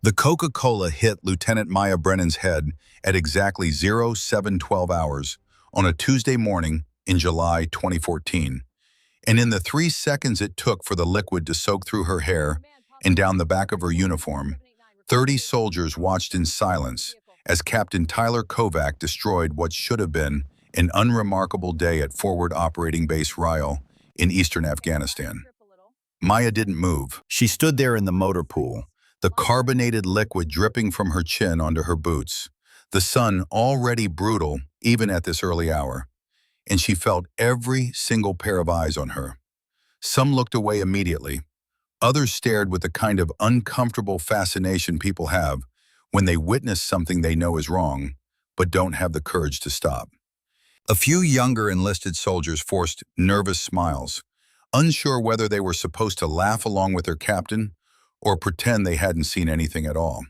The Coca-Cola hit Lieutenant Maya Brennan's head at exactly 0712 hours on a Tuesday morning in July 2014. And in the 3 seconds it took for the liquid to soak through her hair and down the back of her uniform, 30 soldiers watched in silence as Captain Tyler Kovac destroyed what should have been an unremarkable day at Forward Operating Base Ryle in eastern Afghanistan. Maya didn't move. She stood there in the motor pool, the carbonated liquid dripping from her chin onto her boots, the sun already brutal even at this early hour, and she felt every single pair of eyes on her. Some looked away immediately. Others stared with the kind of uncomfortable fascination people have when they witness something they know is wrong, but don't have the courage to stop. A few younger enlisted soldiers forced nervous smiles, unsure whether they were supposed to laugh along with their captain or pretend they hadn't seen anything at all.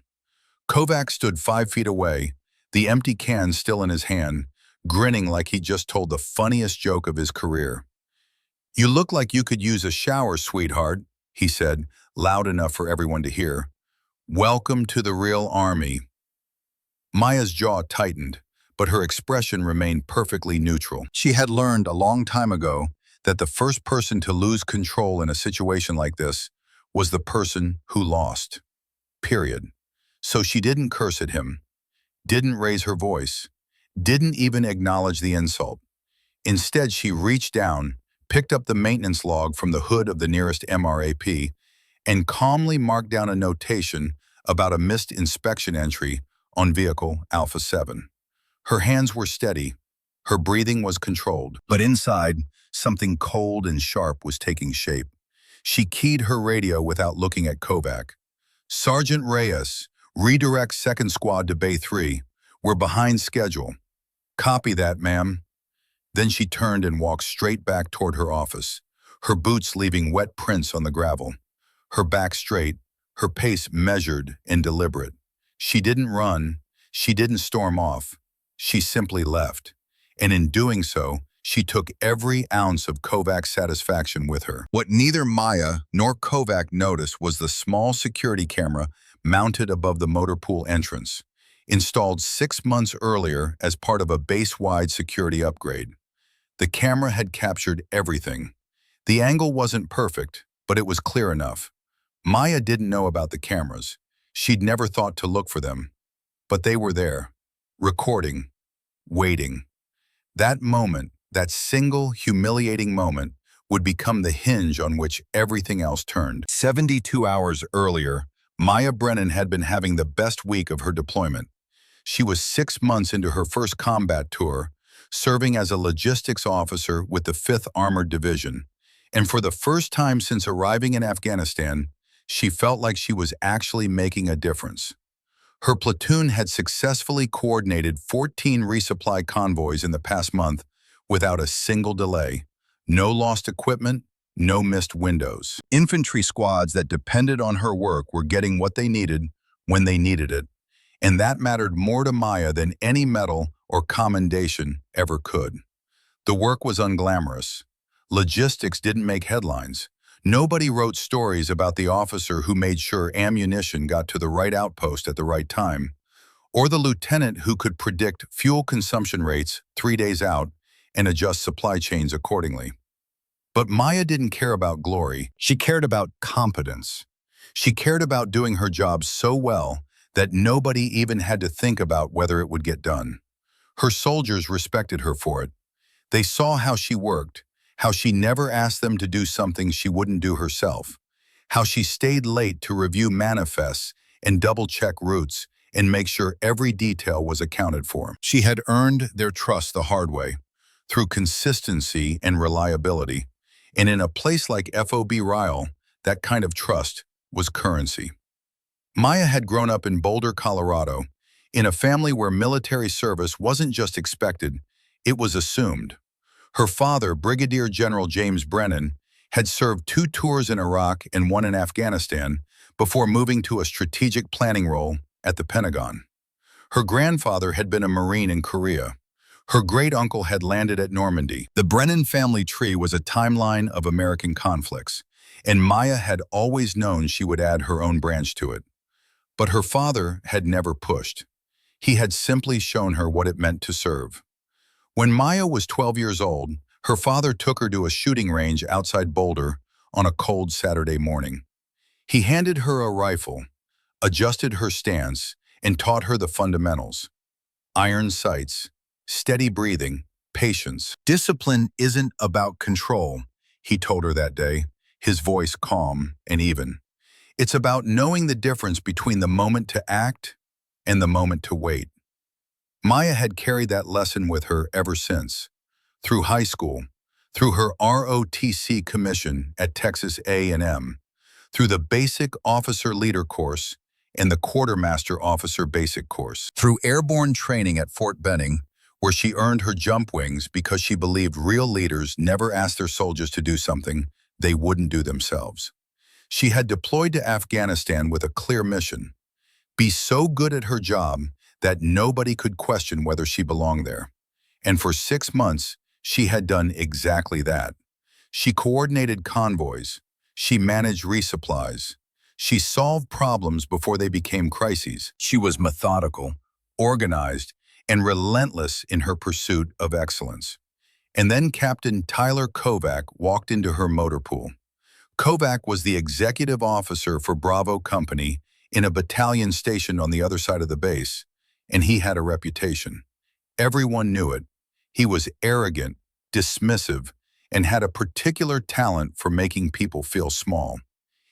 Kovac stood 5 feet away, the empty can still in his hand, grinning like he just told the funniest joke of his career. "You look like you could use a shower, sweetheart," he said, loud enough for everyone to hear. "Welcome to the real army." Maya's jaw tightened, but her expression remained perfectly neutral. She had learned a long time ago that the first person to lose control in a situation like this was the person who lost. Period. So she didn't curse at him, didn't raise her voice, didn't even acknowledge the insult. Instead, she reached down, picked up the maintenance log from the hood of the nearest MRAP, and calmly marked down a notation about a missed inspection entry on vehicle Alpha 7. Her hands were steady, her breathing was controlled, but inside, something cold and sharp was taking shape. She keyed her radio without looking at Kovac. "Sergeant Reyes, redirect 2nd Squad to Bay 3. We're behind schedule." "Copy that, ma'am." Then she turned and walked straight back toward her office, her boots leaving wet prints on the gravel. Her back straight, her pace measured and deliberate. She didn't run, she didn't storm off. She simply left. And in doing so, she took every ounce of Kovac's satisfaction with her. What neither Maya nor Kovac noticed was the small security camera mounted above the motor pool entrance, installed 6 months earlier as part of a base-wide security upgrade. The camera had captured everything. The angle wasn't perfect, but it was clear enough. Maya didn't know about the cameras. She'd never thought to look for them. But they were there, recording, waiting. That moment, that single humiliating moment, would become the hinge on which everything else turned. 72 hours earlier, Maya Brennan had been having the best week of her deployment. She was 6 months into her first combat tour, serving as a logistics officer with the 5th Armored Division. And for the first time since arriving in Afghanistan, she felt like she was actually making a difference. Her platoon had successfully coordinated 14 resupply convoys in the past month without a single delay. No lost equipment, no missed windows. Infantry squads that depended on her work were getting what they needed when they needed it. And that mattered more to Maya than any medal or commendation ever could. The work was unglamorous. Logistics didn't make headlines. Nobody wrote stories about the officer who made sure ammunition got to the right outpost at the right time, or the lieutenant who could predict fuel consumption rates 3 days out and adjust supply chains accordingly. But Maya didn't care about glory. She cared about competence. She cared about doing her job so well that nobody even had to think about whether it would get done. Her soldiers respected her for it. They saw how she worked, how she never asked them to do something she wouldn't do herself, how she stayed late to review manifests and double-check routes and make sure every detail was accounted for. She had earned their trust the hard way, through consistency and reliability, and in a place like FOB Ryle, that kind of trust was currency. Maya had grown up in Boulder, Colorado, in a family where military service wasn't just expected, it was assumed. Her father, Brigadier General James Brennan, had served 2 tours in Iraq and 1 in Afghanistan before moving to a strategic planning role at the Pentagon. Her grandfather had been a Marine in Korea. Her great-uncle had landed at Normandy. The Brennan family tree was a timeline of American conflicts, and Maya had always known she would add her own branch to it. But her father had never pushed. He had simply shown her what it meant to serve. When Maya was 12 years old, her father took her to a shooting range outside Boulder on a cold Saturday morning. He handed her a rifle, adjusted her stance, and taught her the fundamentals. Iron sights, steady breathing, patience. Discipline isn't about control, he told her that day, his voice calm and even. It's about knowing the difference between the moment to act and the moment to wait. Maya had carried that lesson with her ever since. Through high school, through her ROTC commission at Texas A&M, through the Basic Officer Leader course and the Quartermaster Officer Basic course, through airborne training at Fort Benning, where she earned her jump wings because she believed real leaders never asked their soldiers to do something they wouldn't do themselves. She had deployed to Afghanistan with a clear mission: be so good at her job that nobody could question whether she belonged there. And for 6 months, she had done exactly that. She coordinated convoys. She managed resupplies. She solved problems before they became crises. She was methodical, organized, and relentless in her pursuit of excellence. And then Captain Tyler Kovac walked into her motor pool. Kovac was the executive officer for Bravo Company in a battalion stationed on the other side of the base, and he had a reputation. Everyone knew it. He was arrogant, dismissive, and had a particular talent for making people feel small.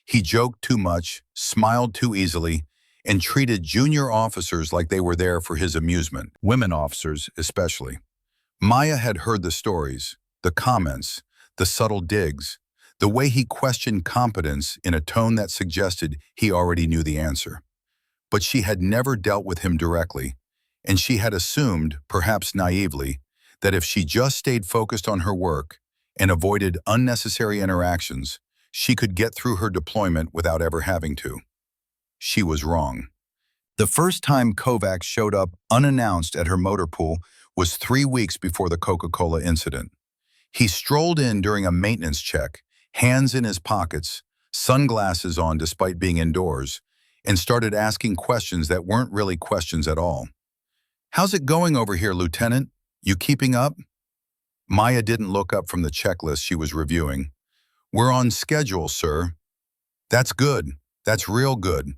He joked too much, smiled too easily, and treated junior officers like they were there for his amusement, women officers especially. Maya had heard the stories, the comments, the subtle digs, the way he questioned competence in a tone that suggested he already knew the answer. But she had never dealt with him directly, and she had assumed, perhaps naively, that if she just stayed focused on her work and avoided unnecessary interactions, she could get through her deployment without ever having to. She was wrong. The first time Kovac showed up unannounced at her motor pool was 3 weeks before the Coca-Cola incident. He strolled in during a maintenance check, hands in his pockets, sunglasses on despite being indoors, and started asking questions that weren't really questions at all. "How's it going over here, Lieutenant? You keeping up?" Maya didn't look up from the checklist she was reviewing. "We're on schedule, sir." "That's good. That's real good.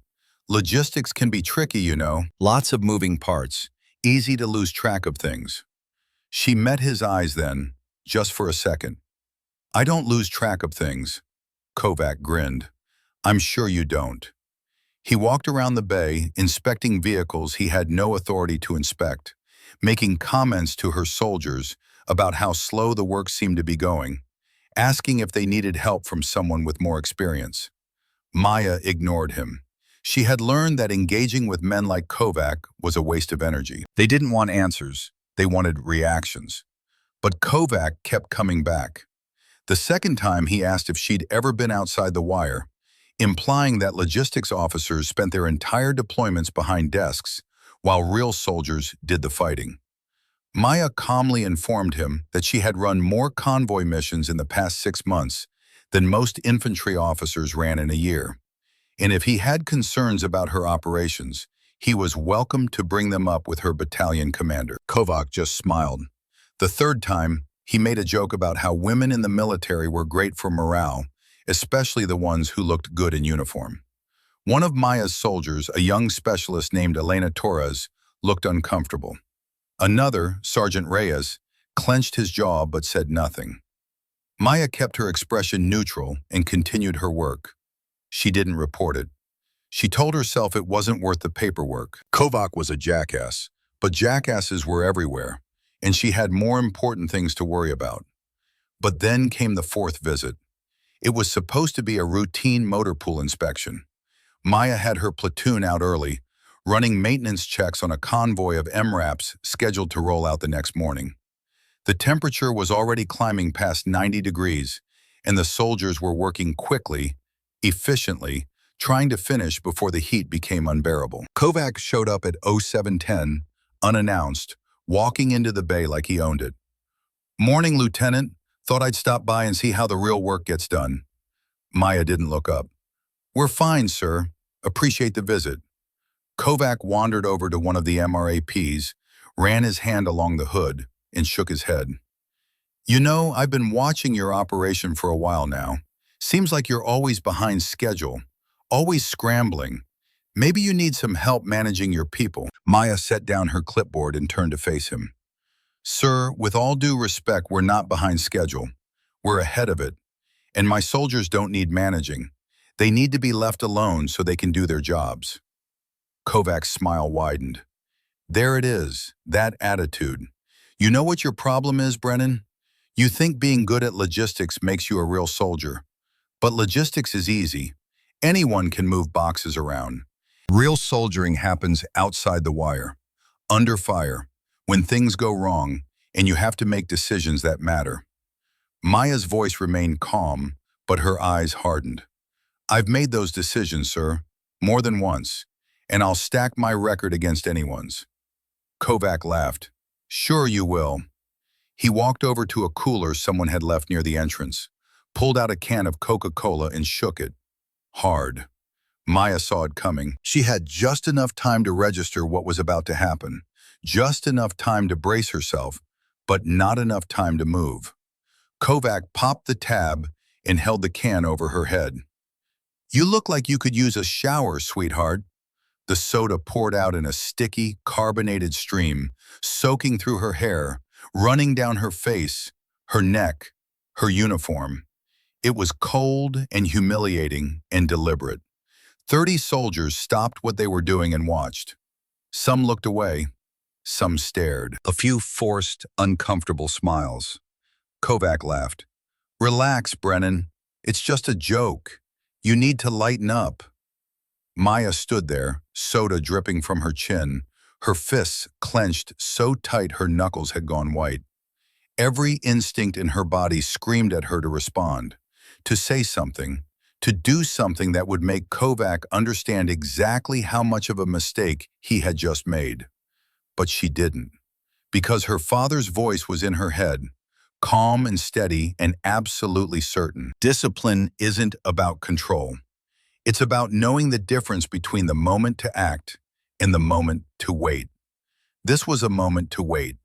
Logistics can be tricky, you know. Lots of moving parts. Easy to lose track of things." She met his eyes then, just for a second. "I don't lose track of things." Kovac grinned. "I'm sure you don't." He walked around the bay, inspecting vehicles he had no authority to inspect, making comments to her soldiers about how slow the work seemed to be going, asking if they needed help from someone with more experience. Maya ignored him. She had learned that engaging with men like Kovac was a waste of energy. They didn't want answers. They wanted reactions. But Kovac kept coming back. The second time he asked if she'd ever been outside the wire, implying that logistics officers spent their entire deployments behind desks, while real soldiers did the fighting. Maya calmly informed him that she had run more convoy missions in the past 6 months than most infantry officers ran in a year. And if he had concerns about her operations, he was welcome to bring them up with her battalion commander. Kovac just smiled. The third time, he made a joke about how women in the military were great for morale, especially the ones who looked good in uniform. One of Maya's soldiers, a young specialist named Elena Torres, looked uncomfortable. Another, Sergeant Reyes, clenched his jaw but said nothing. Maya kept her expression neutral and continued her work. She didn't report it. She told herself it wasn't worth the paperwork. Kovac was a jackass, but jackasses were everywhere, and she had more important things to worry about. But then came the fourth visit. It was supposed to be a routine motor pool inspection. Maya had her platoon out early, running maintenance checks on a convoy of MRAPs scheduled to roll out the next morning. The temperature was already climbing past 90 degrees, and the soldiers were working quickly, efficiently, trying to finish before the heat became unbearable. Kovac showed up at 0710, unannounced, walking into the bay like he owned it. "Morning, Lieutenant. Thought I'd stop by and see how the real work gets done." Maya didn't look up. "We're fine, sir. Appreciate the visit." Kovac wandered over to one of the MRAPs, ran his hand along the hood, and shook his head. You know, I've been watching your operation for a while now. Seems like you're always behind schedule, always scrambling. Maybe you need some help managing your people. Maya set down her clipboard and turned to face him. Sir, with all due respect, we're not behind schedule. We're ahead of it. And my soldiers don't need managing. They need to be left alone so they can do their jobs. Kovac's smile widened. There it is, that attitude. You know what your problem is, Brennan? You think being good at logistics makes you a real soldier. But logistics is easy. Anyone can move boxes around. Real soldiering happens outside the wire, under fire, when things go wrong, and you have to make decisions that matter. Maya's voice remained calm, but her eyes hardened. I've made those decisions, sir, more than once, and I'll stack my record against anyone's. Kovac laughed. Sure you will. He walked over to a cooler someone had left near the entrance, pulled out a can of Coca-Cola and shook it. Hard. Maya saw it coming. She had just enough time to register what was about to happen, just enough time to brace herself, but not enough time to move. Kovac popped the tab and held the can over her head. You look like you could use a shower, sweetheart. The soda poured out in a sticky, carbonated stream, soaking through her hair, running down her face, her neck, her uniform. It was cold and humiliating and deliberate. 30 soldiers stopped what they were doing and watched. Some looked away, some stared. A few forced, uncomfortable smiles. Kovac laughed. Relax, Brennan. It's just a joke. You need to lighten up. Maya stood there, soda dripping from her chin, her fists clenched so tight her knuckles had gone white. Every instinct in her body screamed at her to respond, to say something, to do something that would make Kovac understand exactly how much of a mistake he had just made. But she didn't, because her father's voice was in her head, calm and steady and absolutely certain. Discipline isn't about control. It's about knowing the difference between the moment to act and the moment to wait. This was a moment to wait.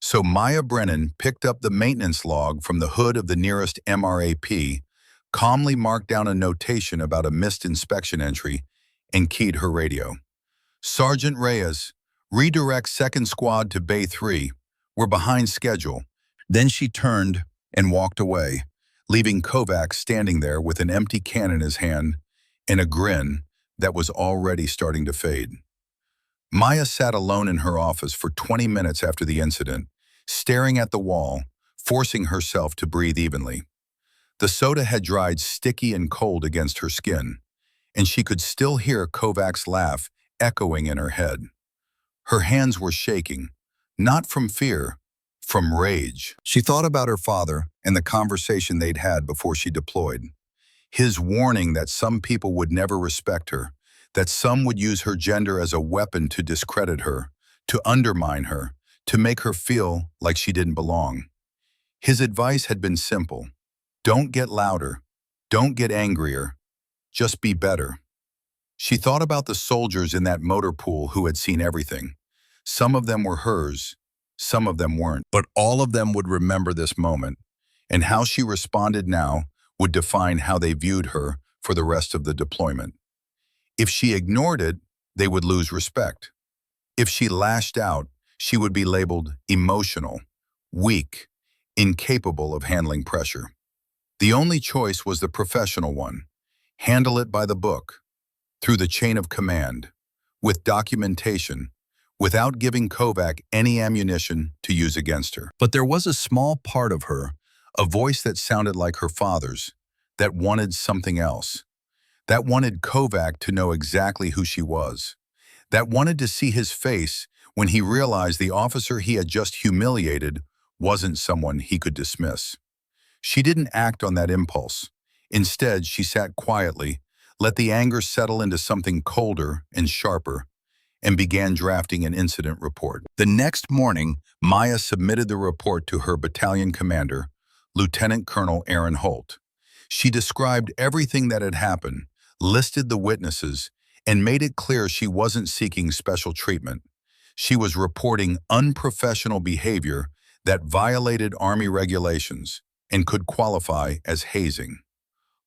So Maya Brennan picked up the maintenance log from the hood of the nearest MRAP, calmly marked down a notation about a missed inspection entry, and keyed her radio. Sergeant Reyes, redirect 2nd Squad to Bay 3. We're behind schedule. Then she turned and walked away, leaving Kovac standing there with an empty can in his hand and a grin that was already starting to fade. Maya sat alone in her office for 20 minutes after the incident, staring at the wall, forcing herself to breathe evenly. The soda had dried sticky and cold against her skin, and she could still hear Kovac's laugh echoing in her head. Her hands were shaking, not from fear, from rage. She thought about her father and the conversation they'd had before she deployed. His warning that some people would never respect her, that some would use her gender as a weapon to discredit her, to undermine her, to make her feel like she didn't belong. His advice had been simple. Don't get louder. Don't get angrier. Just be better. She thought about the soldiers in that motor pool who had seen everything. Some of them were hers, some of them weren't, but all of them would remember this moment, and how she responded now would define how they viewed her for the rest of the deployment. If she ignored it, they would lose respect. If she lashed out, she would be labeled emotional, weak, incapable of handling pressure. The only choice was the professional one. Handle it by the book, through the chain of command, with documentation, without giving Kovac any ammunition to use against her. But there was a small part of her, a voice that sounded like her father's, that wanted something else, that wanted Kovac to know exactly who she was, that wanted to see his face when he realized the officer he had just humiliated wasn't someone he could dismiss. She didn't act on that impulse. Instead, she sat quietly, let the anger settle into something colder and sharper, and began drafting an incident report. The next morning, Maya submitted the report to her battalion commander, Lieutenant Colonel Aaron Holt. She described everything that had happened, listed the witnesses, and made it clear she wasn't seeking special treatment. She was reporting unprofessional behavior that violated Army regulations and could qualify as hazing.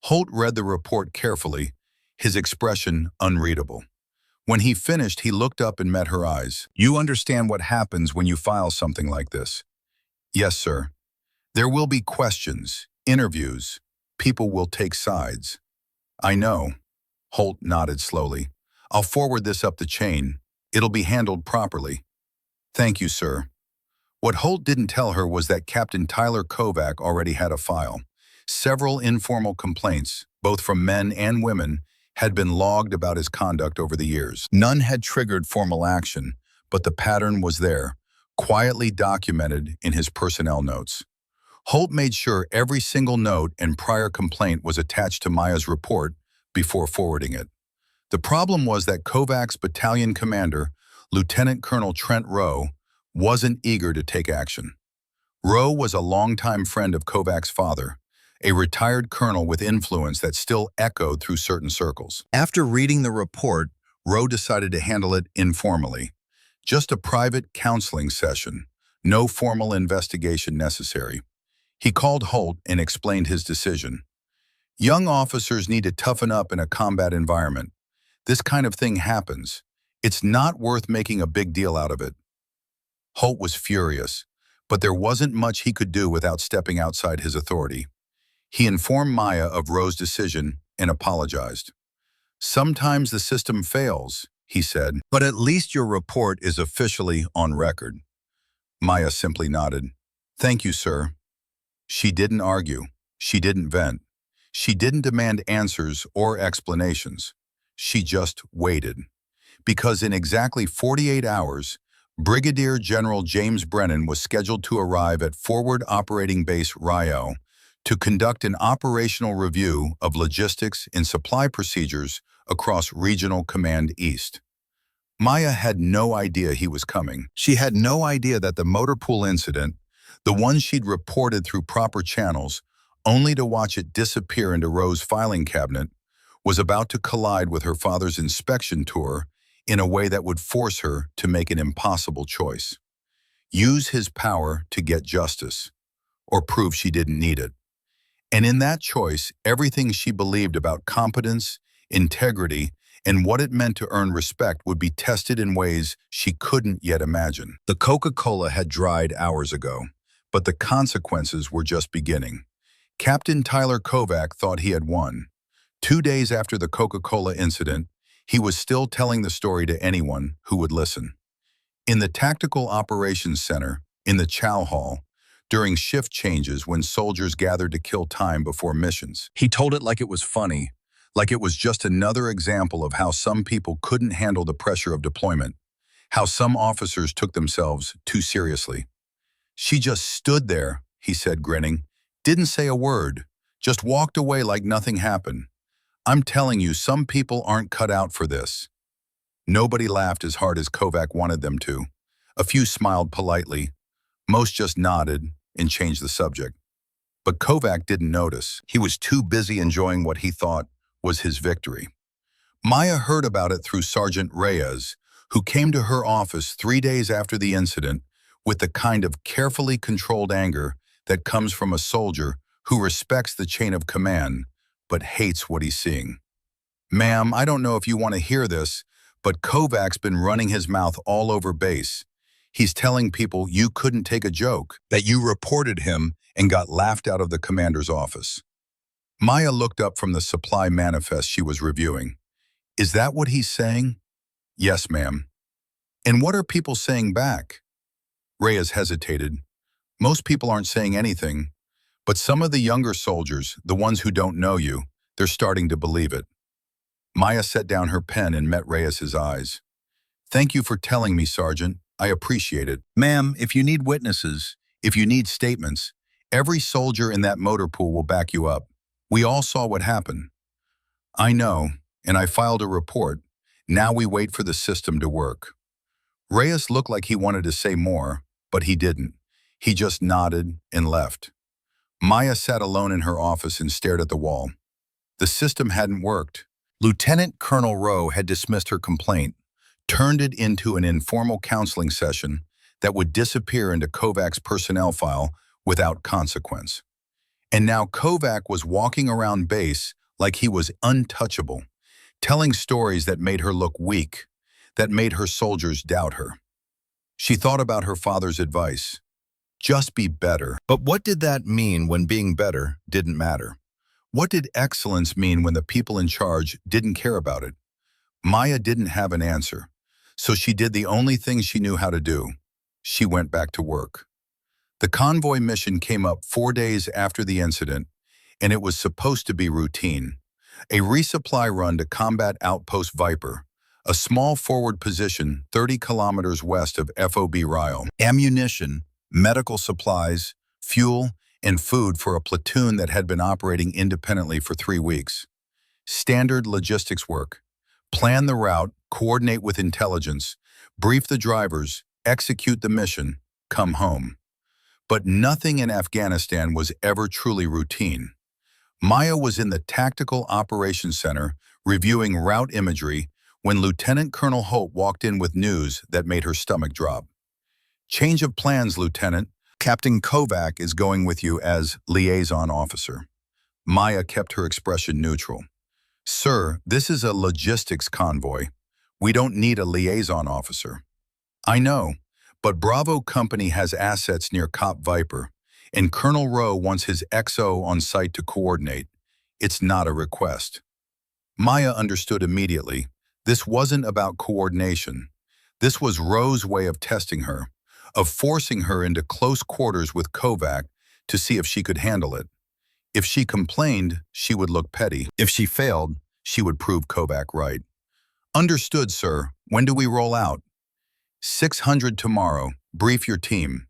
Holt read the report carefully, his expression unreadable. When he finished, he looked up and met her eyes. "You understand what happens when you file something like this?" "Yes, sir. There will be questions, interviews. People will take sides." "I know." Holt nodded slowly. "I'll forward this up the chain. It'll be handled properly." "Thank you, sir." What Holt didn't tell her was that Captain Tyler Kovac already had a file. Several informal complaints, both from men and women, had been logged about his conduct over the years. None had triggered formal action, but the pattern was there, quietly documented in his personnel notes. Holt made sure every single note and prior complaint was attached to Maya's report before forwarding it. The problem was that Kovac's battalion commander, Lieutenant Colonel Trent Rowe, wasn't eager to take action. Rowe was a longtime friend of Kovac's father, a retired colonel with influence that still echoed through certain circles. After reading the report, Rowe decided to handle it informally. Just a private counseling session, no formal investigation necessary. He called Holt and explained his decision. "Young officers need to toughen up in a combat environment. This kind of thing happens. It's not worth making a big deal out of it." Holt was furious, but there wasn't much he could do without stepping outside his authority. He informed Maya of Rowe's decision and apologized. "Sometimes the system fails," he said, "but at least your report is officially on record." Maya simply nodded. "Thank you, sir." She didn't argue. She didn't vent. She didn't demand answers or explanations. She just waited. Because in exactly 48 hours, Brigadier General James Brennan was scheduled to arrive at Forward Operating Base Rio to conduct an operational review of logistics and supply procedures across Regional Command East. Maya had no idea he was coming. She had no idea that the motor pool incident, the one she'd reported through proper channels, only to watch it disappear into Rowe's filing cabinet, was about to collide with her father's inspection tour in a way that would force her to make an impossible choice. Use his power to get justice, or prove she didn't need it. And in that choice, everything she believed about competence, integrity, and what it meant to earn respect would be tested in ways she couldn't yet imagine. The Coca-Cola had dried hours ago, but the consequences were just beginning. Captain Tyler Kovac thought he had won. 2 days after the Coca-Cola incident, he was still telling the story to anyone who would listen. In the Tactical Operations Center, in the Chow Hall, during shift changes when soldiers gathered to kill time before missions, he told it like it was funny, like it was just another example of how some people couldn't handle the pressure of deployment, how some officers took themselves too seriously. "She just stood there," he said, grinning, "didn't say a word, just walked away like nothing happened. I'm telling you, some people aren't cut out for this." Nobody laughed as hard as Kovac wanted them to. A few smiled politely. Most just nodded and changed the subject. But Kovac didn't notice. He was too busy enjoying what he thought was his victory. Maya heard about it through Sergeant Reyes, who came to her office 3 days after the incident with the kind of carefully controlled anger that comes from a soldier who respects the chain of command but hates what he's seeing. "Ma'am, I don't know if you want to hear this, but Kovac's been running his mouth all over base. He's telling people you couldn't take a joke, that you reported him and got laughed out of the commander's office." Maya looked up from the supply manifest she was reviewing. "Is that what he's saying?" "Yes, ma'am." "And what are people saying back?" Reyes hesitated. "Most people aren't saying anything, but some of the younger soldiers, the ones who don't know you, they're starting to believe it." Maya set down her pen and met Reyes's eyes. "Thank you for telling me, Sergeant. I appreciate it. Ma'am, if you need witnesses, if you need statements, every soldier in that motor pool will back you up. We all saw what happened." "I know, and I filed a report. Now we wait for the system to work." Reyes looked like he wanted to say more, but he didn't. He just nodded and left. Maya sat alone in her office and stared at the wall. The system hadn't worked. Lieutenant Colonel Rowe had dismissed her complaint, turned it into an informal counseling session that would disappear into Kovac's personnel file without consequence. And now Kovac was walking around base like he was untouchable, telling stories that made her look weak, that made her soldiers doubt her. She thought about her father's advice. Just be better. But what did that mean when being better didn't matter? What did excellence mean when the people in charge didn't care about it? Maya didn't have an answer, so she did the only thing she knew how to do. She went back to work. The convoy mission came up 4 days after the incident, and it was supposed to be routine. A resupply run to combat Outpost Viper, a small forward position 30 kilometers west of FOB Ryle. Ammunition, medical supplies, fuel, and food for a platoon that had been operating independently for 3 weeks. Standard logistics work. Plan the route, coordinate with intelligence, brief the drivers, execute the mission, come home. But nothing in Afghanistan was ever truly routine. Maya was in the Tactical Operations Center reviewing route imagery when Lieutenant Colonel Hope walked in with news that made her stomach drop. "Change of plans, Lieutenant. Captain Kovac is going with you as liaison officer." Maya kept her expression neutral. "Sir, this is a logistics convoy. We don't need a liaison officer." "I know, but Bravo Company has assets near Cop Viper, and Colonel Rowe wants his XO on site to coordinate. It's not a request." Maya understood immediately. This wasn't about coordination. This was Rowe's way of testing her, of forcing her into close quarters with Kovac to see if she could handle it. If she complained, she would look petty. If she failed, she would prove Kovac right. "Understood, sir. When do we roll out?" 600 tomorrow. Brief your team."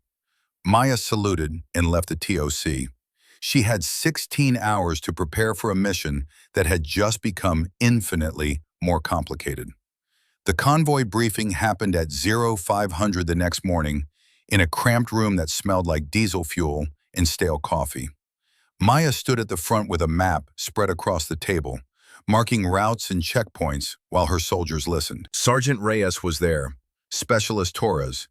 Maya saluted and left the TOC. She had 16 hours to prepare for a mission that had just become infinitely more complicated. The convoy briefing happened at 0500 the next morning in a cramped room that smelled like diesel fuel and stale coffee. Maya stood at the front with a map spread across the table, marking routes and checkpoints while her soldiers listened. Sergeant Reyes was there, Specialist Torres,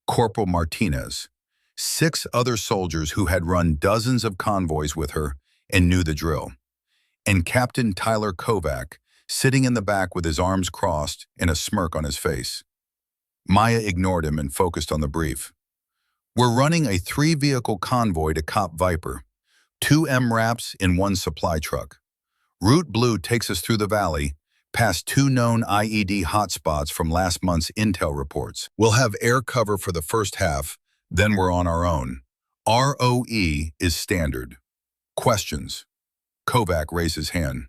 Corporal Martinez, 6 other soldiers who had run dozens of convoys with her and knew the drill, and Captain Tyler Kovac, sitting in the back with his arms crossed and a smirk on his face. Maya ignored him and focused on the brief. "We're running a 3-vehicle convoy to Cop Viper, 2 MRAPs in 1 supply truck. Route Blue takes us through the valley, past 2 known IED hotspots from last month's intel reports. We'll have air cover for the first half, then we're on our own. ROE is standard. Questions?" Kovac raised his hand.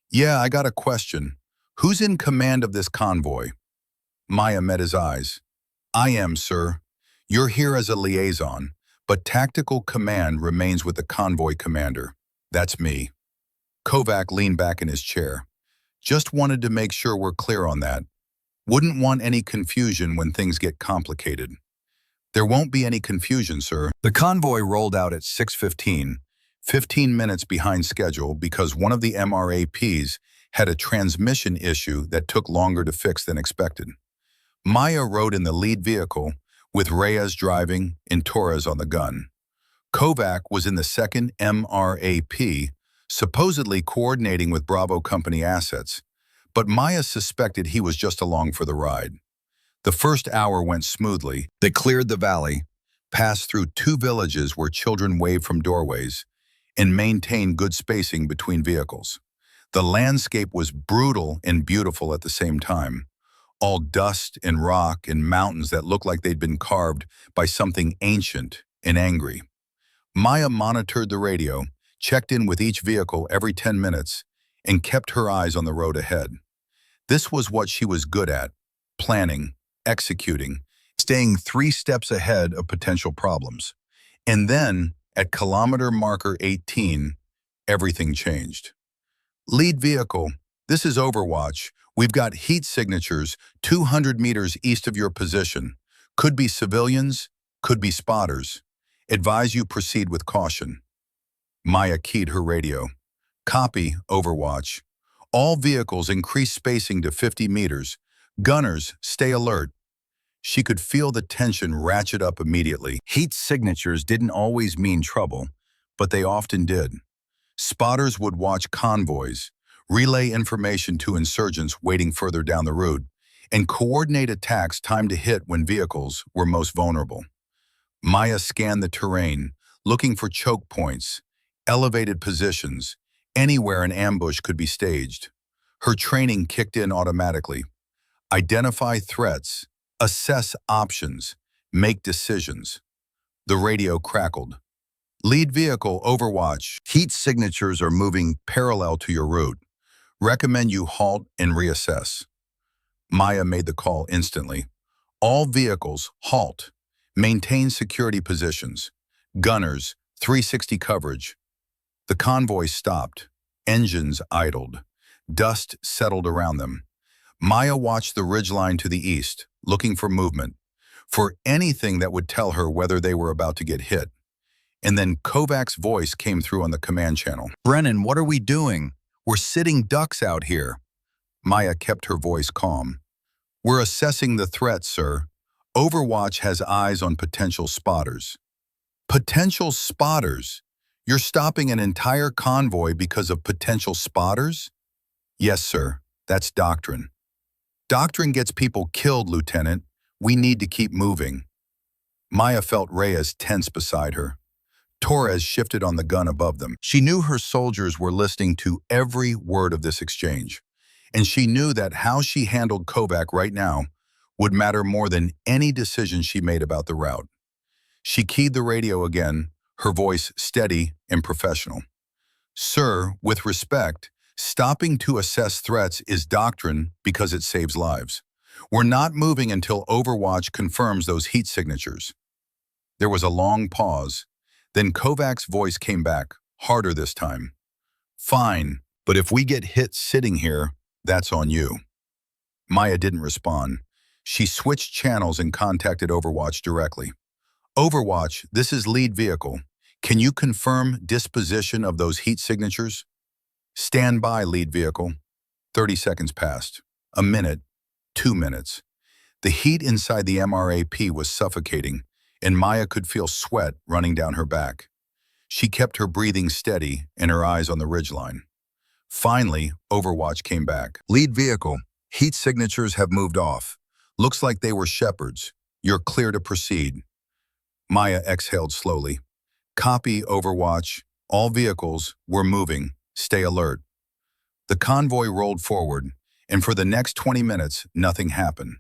"Yeah, I got a question. Who's in command of this convoy?" Maya met his eyes. "I am, sir. You're here as a liaison, but tactical command remains with the convoy commander. That's me." Kovac leaned back in his chair. "Just wanted to make sure we're clear on that. Wouldn't want any confusion when things get complicated." "There won't be any confusion, sir." The convoy rolled out at 6:15, 15 minutes behind schedule because one of the MRAPs had a transmission issue that took longer to fix than expected. Maya rode in the lead vehicle, with Reyes driving and Torres on the gun. Kovac was in the second MRAP, supposedly coordinating with Bravo Company assets, but Maya suspected he was just along for the ride. The first hour went smoothly. They cleared the valley, passed through 2 villages where children waved from doorways, and maintained good spacing between vehicles. The landscape was brutal and beautiful at the same time, all dust and rock and mountains that looked like they'd been carved by something ancient and angry. Maya monitored the radio, checked in with each vehicle every 10 minutes, and kept her eyes on the road ahead. This was what she was good at: planning, executing, staying 3 steps ahead of potential problems. And then, at kilometer marker 18, everything changed. "Lead vehicle, this is Overwatch. We've got heat signatures 200 meters east of your position. Could be civilians, could be spotters. Advise you proceed with caution." Maya keyed her radio. "Copy, Overwatch. All vehicles increase spacing to 50 meters. Gunners, stay alert. She could feel the tension ratchet up immediately. Heat signatures didn't always mean trouble, but they often did. Spotters would watch convoys, relay information to insurgents waiting further down the route, and coordinate attacks timed to hit when vehicles were most vulnerable. Maya scanned the terrain, looking for choke points, elevated positions, anywhere an ambush could be staged. Her training kicked in automatically. Identify threats, assess options, make decisions. The radio crackled. Lead vehicle overwatch. Heat signatures are moving parallel to your route. Recommend you halt and reassess. Maya made the call instantly. All vehicles, halt. Maintain security positions. Gunners, 360 coverage. The convoy stopped. Engines idled. Dust settled around them. Maya watched the ridgeline to the east, looking for movement, for anything that would tell her whether they were about to get hit. And then Kovac's voice came through on the command channel. "Brennan, what are we doing? We're sitting ducks out here." Maya kept her voice calm. "We're assessing the threat, sir. Overwatch has eyes on potential spotters." Potential spotters? You're stopping an entire convoy because of potential spotters? Yes, sir. That's doctrine. Doctrine gets people killed, Lieutenant. We need to keep moving. Maya felt Reyes tense beside her. Torres shifted on the gun above them. She knew her soldiers were listening to every word of this exchange, and she knew that how she handled Kovac right now would matter more than any decision she made about the route. She keyed the radio again, her voice steady and professional. "Sir, with respect, stopping to assess threats is doctrine because it saves lives. We're not moving until Overwatch confirms those heat signatures." There was a long pause. Then Kovac's voice came back, harder this time. "Fine, but if we get hit sitting here, that's on you." Maya didn't respond. She switched channels and contacted Overwatch directly. "Overwatch, this is lead vehicle. Can you confirm disposition of those heat signatures?" "Stand by, lead vehicle." 30 seconds passed. A minute. 2 minutes. The heat inside the MRAP was suffocating, and Maya could feel sweat running down her back. She kept her breathing steady and her eyes on the ridgeline. Finally, Overwatch came back. "Lead vehicle, heat signatures have moved off. Looks like they were Shepherd's. You're clear to proceed." Maya exhaled slowly. "Copy, Overwatch. All vehicles, we're moving. Stay alert." The convoy rolled forward, and for the next 20 minutes, nothing happened.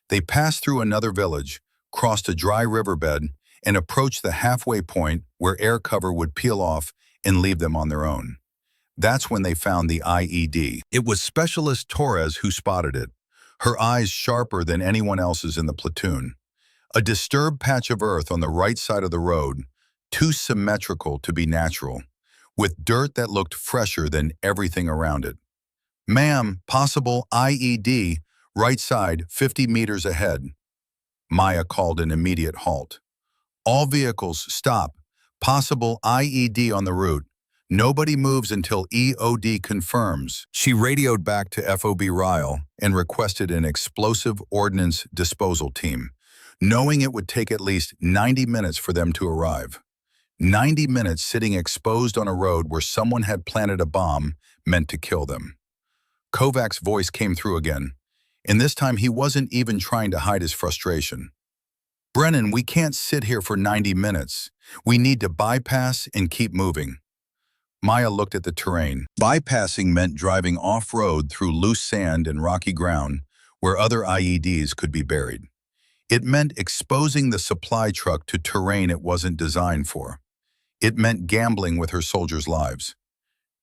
They passed through another village, crossed a dry riverbed, and approached the halfway point where air cover would peel off and leave them on their own. That's when they found the IED. It was Specialist Torres who spotted it, her eyes sharper than anyone else's in the platoon. A disturbed patch of earth on the right side of the road, too symmetrical to be natural, with dirt that looked fresher than everything around it. "Ma'am, possible IED, right side, 50 meters ahead." Maya called an immediate halt. "All vehicles, stop. Possible IED on the route. Nobody moves until EOD confirms." She radioed back to FOB Ryle and requested an explosive ordnance disposal team, knowing it would take at least 90 minutes for them to arrive. 90 minutes sitting exposed on a road where someone had planted a bomb meant to kill them. Kovac's voice came through again, and this time he wasn't even trying to hide his frustration. "Brennan, we can't sit here for 90 minutes. We need to bypass and keep moving." Maya looked at the terrain. Bypassing meant driving off-road through loose sand and rocky ground where other IEDs could be buried. It meant exposing the supply truck to terrain it wasn't designed for. It meant gambling with her soldiers' lives.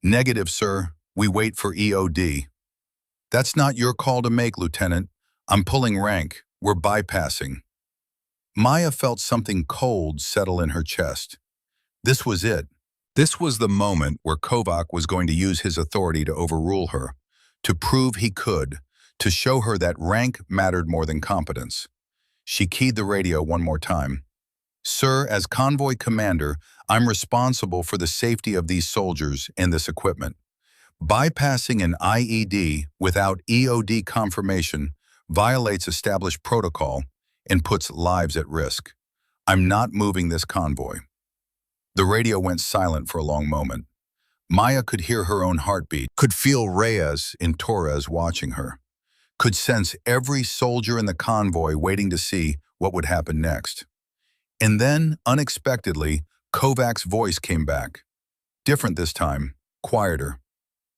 "Negative, sir. We wait for EOD." "That's not your call to make, Lieutenant. I'm pulling rank. We're bypassing." Maya felt something cold settle in her chest. This was it. This was the moment where Kovac was going to use his authority to overrule her, to prove he could, to show her that rank mattered more than competence. She keyed the radio one more time. "Sir, as convoy commander, I'm responsible for the safety of these soldiers and this equipment. Bypassing an IED without EOD confirmation violates established protocol and puts lives at risk. I'm not moving this convoy. The radio went silent for a long moment. Maya could hear her own heartbeat, could feel Reyes and Torres watching her, could sense every soldier in the convoy waiting to see what would happen next. And then, unexpectedly, Kovac's voice came back. Different this time, quieter.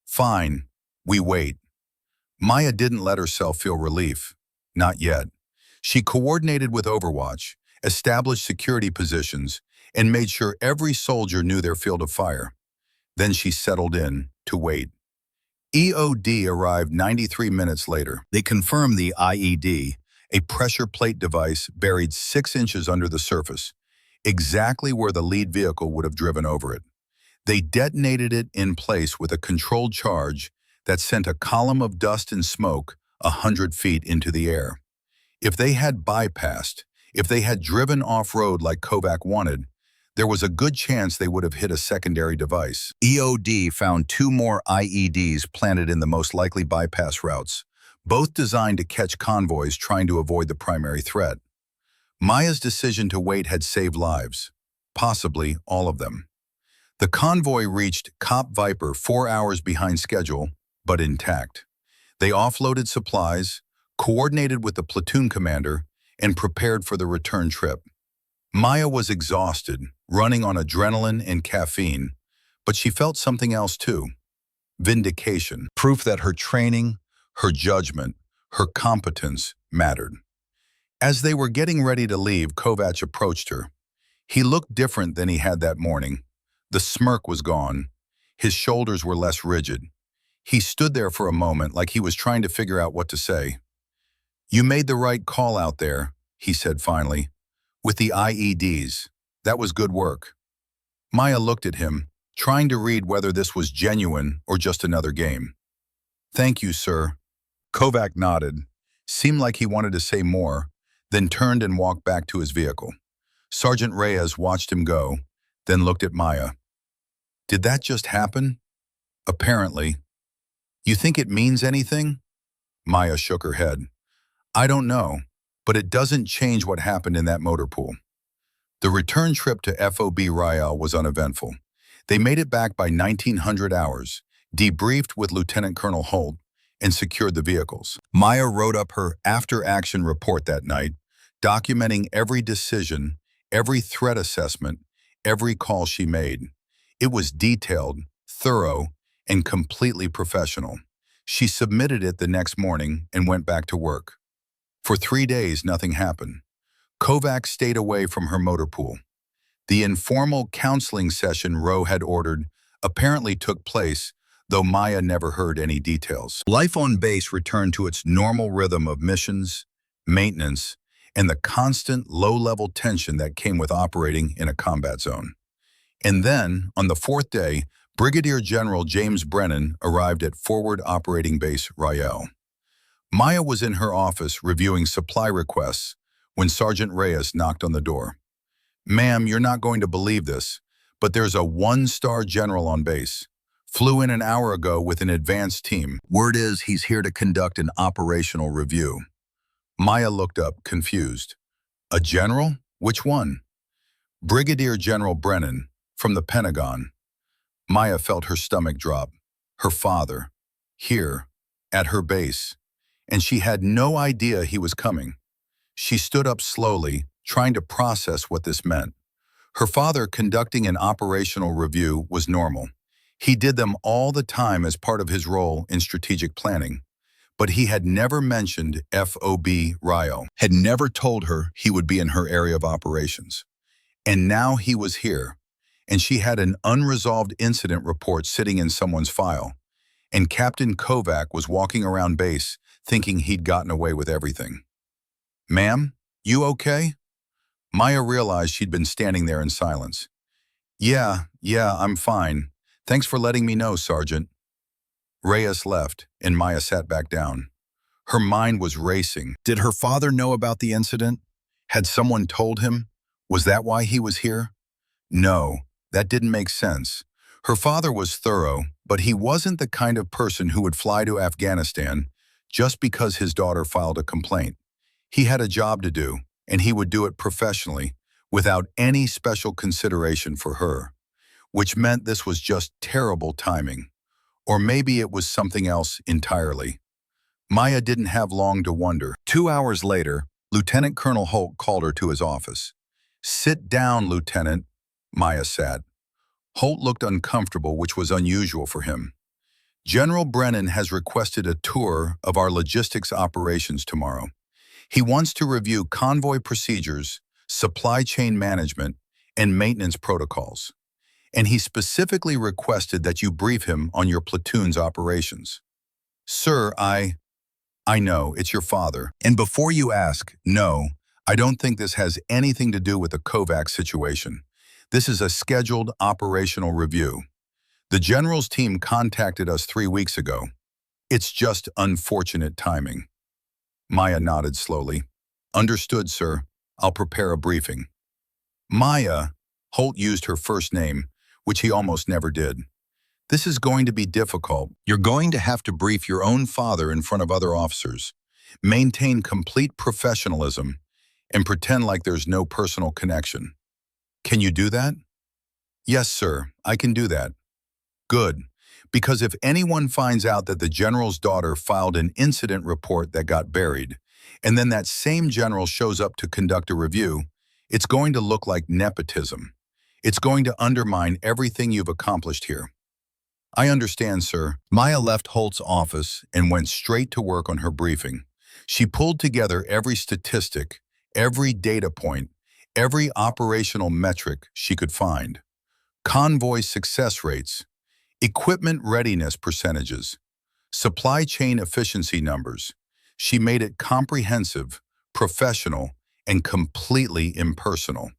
Fine, we wait. Maya didn't let herself feel relief. Not yet. She coordinated with Overwatch, established security positions, and made sure every soldier knew their field of fire. Then she settled in to wait. EOD arrived 93 minutes later. They confirmed the IED, a pressure plate device buried 6 inches under the surface, exactly where the lead vehicle would have driven over it. They detonated it in place with a controlled charge that sent a column of dust and smoke 100 feet into the air. If they had bypassed, if they had driven off-road like Kovac wanted, there was a good chance they would have hit a secondary device. EOD found 2 more IEDs planted in the most likely bypass routes, both designed to catch convoys trying to avoid the primary threat. Maya's decision to wait had saved lives, possibly all of them. The convoy reached Cop Viper 4 hours behind schedule, but intact. They offloaded supplies, coordinated with the platoon commander, and prepared for the return trip. Maya was exhausted, running on adrenaline and caffeine, but she felt something else too. Vindication, proof that her training, her judgment, her competence mattered. As they were getting ready to leave, Kovac approached her. He looked different than he had that morning. The smirk was gone. His shoulders were less rigid. He stood there for a moment like he was trying to figure out what to say. "You made the right call out there," he said finally. "With the IEDs. That was good work." Maya looked at him, trying to read whether this was genuine or just another game. "Thank you, sir." Kovac nodded, seemed like he wanted to say more, then turned and walked back to his vehicle. Sergeant Reyes watched him go, then looked at Maya. "Did that just happen?" "Apparently." "You think it means anything?" Maya shook her head. "I don't know, but it doesn't change what happened in that motor pool." The return trip to FOB Rael was uneventful. They made it back by 1900 hours, debriefed with Lieutenant Colonel Holt, and secured the vehicles. Maya wrote up her after-action report that night, documenting every decision, every threat assessment, every call she made. It was detailed, thorough, and completely professional. She submitted it the next morning and went back to work. For 3 days, nothing happened. Kovac stayed away from her motor pool. The informal counseling session Rowe had ordered apparently took place, though Maya never heard any details. Life on base returned to its normal rhythm of missions, maintenance, and the constant low-level tension that came with operating in a combat zone. And then, on the 4th day, Brigadier General James Brennan arrived at Forward Operating Base Rael. Maya was in her office reviewing supply requests when Sergeant Reyes knocked on the door. "Ma'am, you're not going to believe this, but there's a 1-star general on base. Flew in an hour ago with an advanced team. Word is he's here to conduct an operational review." Maya looked up, confused. "A general? Which one?" "Brigadier General Brennan, from the Pentagon." Maya felt her stomach drop. Her father, here, at her base, and she had no idea he was coming. She stood up slowly, trying to process what this meant. Her father conducting an operational review was normal. He did them all the time as part of his role in strategic planning. But he had never mentioned FOB Rael, had never told her he would be in her area of operations. And now he was here, and she had an unresolved incident report sitting in someone's file. And Captain Kovac was walking around base thinking he'd gotten away with everything. "Ma'am, you okay?" Maya realized she'd been standing there in silence. Yeah, I'm fine. Thanks for letting me know, Sergeant." Reyes left, and Maya sat back down. Her mind was racing. Did her father know about the incident? Had someone told him? Was that why he was here? No, that didn't make sense. Her father was thorough, But he wasn't the kind of person who would fly to Afghanistan just because his daughter filed a complaint. He had a job to do, and he would do it professionally, without any special consideration for her, which meant this was just terrible timing. Or maybe it was something else entirely. Maya didn't have long to wonder. 2 hours later, Lieutenant Colonel Holt called her to his office. "Sit down, Lieutenant," Maya said. Holt looked uncomfortable, which was unusual for him. "General Brennan has requested a tour of our logistics operations tomorrow. He wants to review convoy procedures, supply chain management, and maintenance protocols. And he specifically requested that you brief him on your platoon's operations." "Sir, I know, it's your father. And before you ask, no, I don't think this has anything to do with the Kovacs situation. This is a scheduled operational review. The general's team contacted us 3 weeks ago. It's just unfortunate timing." Maya nodded slowly. "Understood, sir. I'll prepare a briefing." Maya, Holt used her first name, which he almost never did. "This is going to be difficult. You're going to have to brief your own father in front of other officers, maintain complete professionalism, and pretend like there's no personal connection. Can you do that?" "Yes, sir, I can do that." "Good, because if anyone finds out that the general's daughter filed an incident report that got buried, and then that same general shows up to conduct a review, it's going to look like nepotism. It's going to undermine everything you've accomplished here." "I understand, sir." Maya left Holt's office and went straight to work on her briefing. She pulled together every statistic, every data point, every operational metric she could find. Convoy success rates, equipment readiness percentages, supply chain efficiency numbers. She made it comprehensive, professional, and completely impersonal.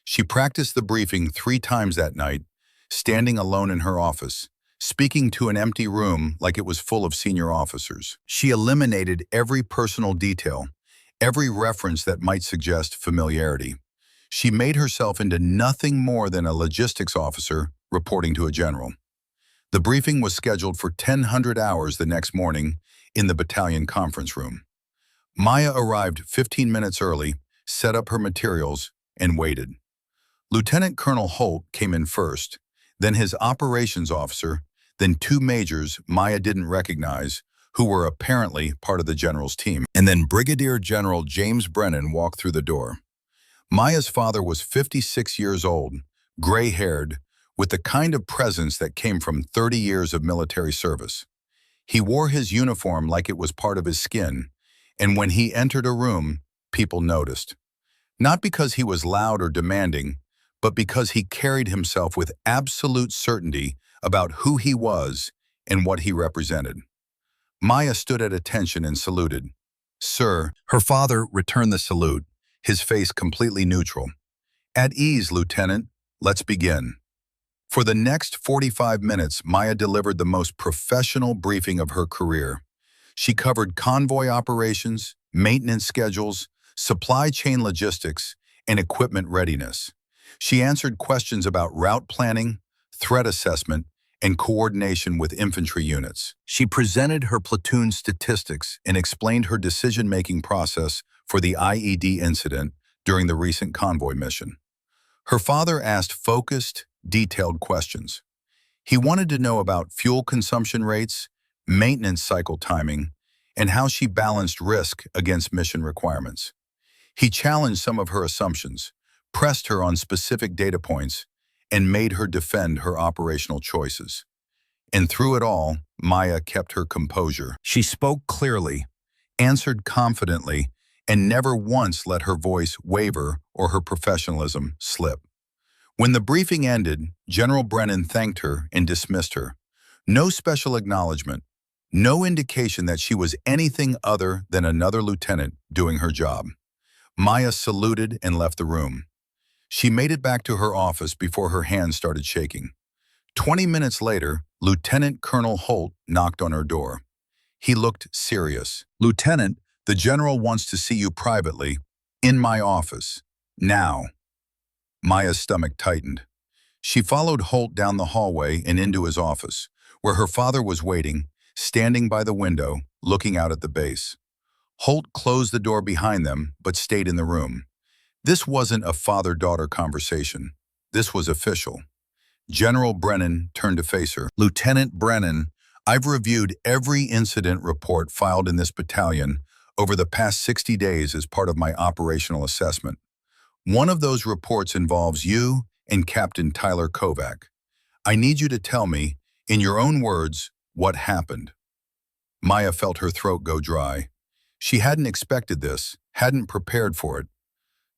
She practiced the briefing 3 times that night, standing alone in her office, speaking to an empty room like it was full of senior officers. She eliminated every personal detail, every reference that might suggest familiarity. She made herself into nothing more than a logistics officer reporting to a general. The briefing was scheduled for 1000 hours the next morning in the battalion conference room. Maya arrived 15 minutes early, set up her materials, and waited. Lieutenant Colonel Holt came in first, then his operations officer, then 2 majors Maya didn't recognize, who were apparently part of the general's team. And then Brigadier General James Brennan walked through the door. Maya's father was 56 years old, gray-haired, with the kind of presence that came from 30 years of military service. He wore his uniform like it was part of his skin, and when he entered a room, people noticed. Not because he was loud or demanding, but because he carried himself with absolute certainty about who he was and what he represented. Maya stood at attention and saluted. "Sir." Her father returned the salute, his face completely neutral. "At ease, Lieutenant. Let's begin." For the next 45 minutes, Maya delivered the most professional briefing of her career. She covered convoy operations, maintenance schedules, supply chain logistics, and equipment readiness. She answered questions about route planning, threat assessment, and coordination with infantry units. She presented her platoon statistics and explained her decision-making process for the IED incident during the recent convoy mission. Her father asked focused, detailed questions. He wanted to know about fuel consumption rates, maintenance cycle timing, and how she balanced risk against mission requirements. He challenged some of her assumptions, pressed her on specific data points, and made her defend her operational choices. And through it all, Maya kept her composure. She spoke clearly, answered confidently, and never once let her voice waver or her professionalism slip. When the briefing ended, General Brennan thanked her and dismissed her. No special acknowledgement, no indication that she was anything other than another lieutenant doing her job. Maya saluted and left the room. She made it back to her office before her hands started shaking. 20 minutes later, Lieutenant Colonel Holt knocked on her door. He looked serious. "Lieutenant, the general wants to see you privately, in my office, now." Maya's stomach tightened. She followed Holt down the hallway and into his office, where her father was waiting, standing by the window, looking out at the base. Holt closed the door behind them, but stayed in the room. This wasn't a father-daughter conversation. This was official. General Brennan turned to face her. Lieutenant Brennan, I've reviewed every incident report filed in this battalion over the past 60 days as part of my operational assessment. One of those reports involves you and Captain Tyler Kovac. I need you to tell me, in your own words, what happened. Maya felt her throat go dry. She hadn't expected this, hadn't prepared for it.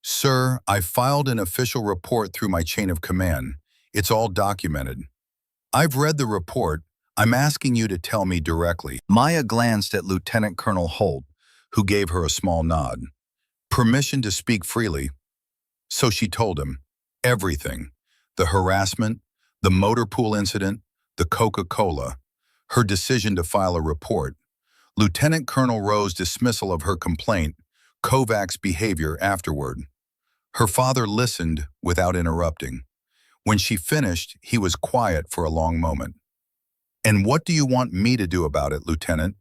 Sir, I filed an official report through my chain of command. It's all documented. I've read the report. I'm asking you to tell me directly. Maya glanced at Lieutenant Colonel Holt, who gave her a small nod. Permission to speak freely. So she told him everything. The harassment, the motor pool incident, the Coca-Cola, her decision to file a report, Lieutenant Colonel Rowe's dismissal of her complaint, Kovac's behavior afterward. Her father listened without interrupting. When she finished, he was quiet for a long moment. And what do you want me to do about it, Lieutenant?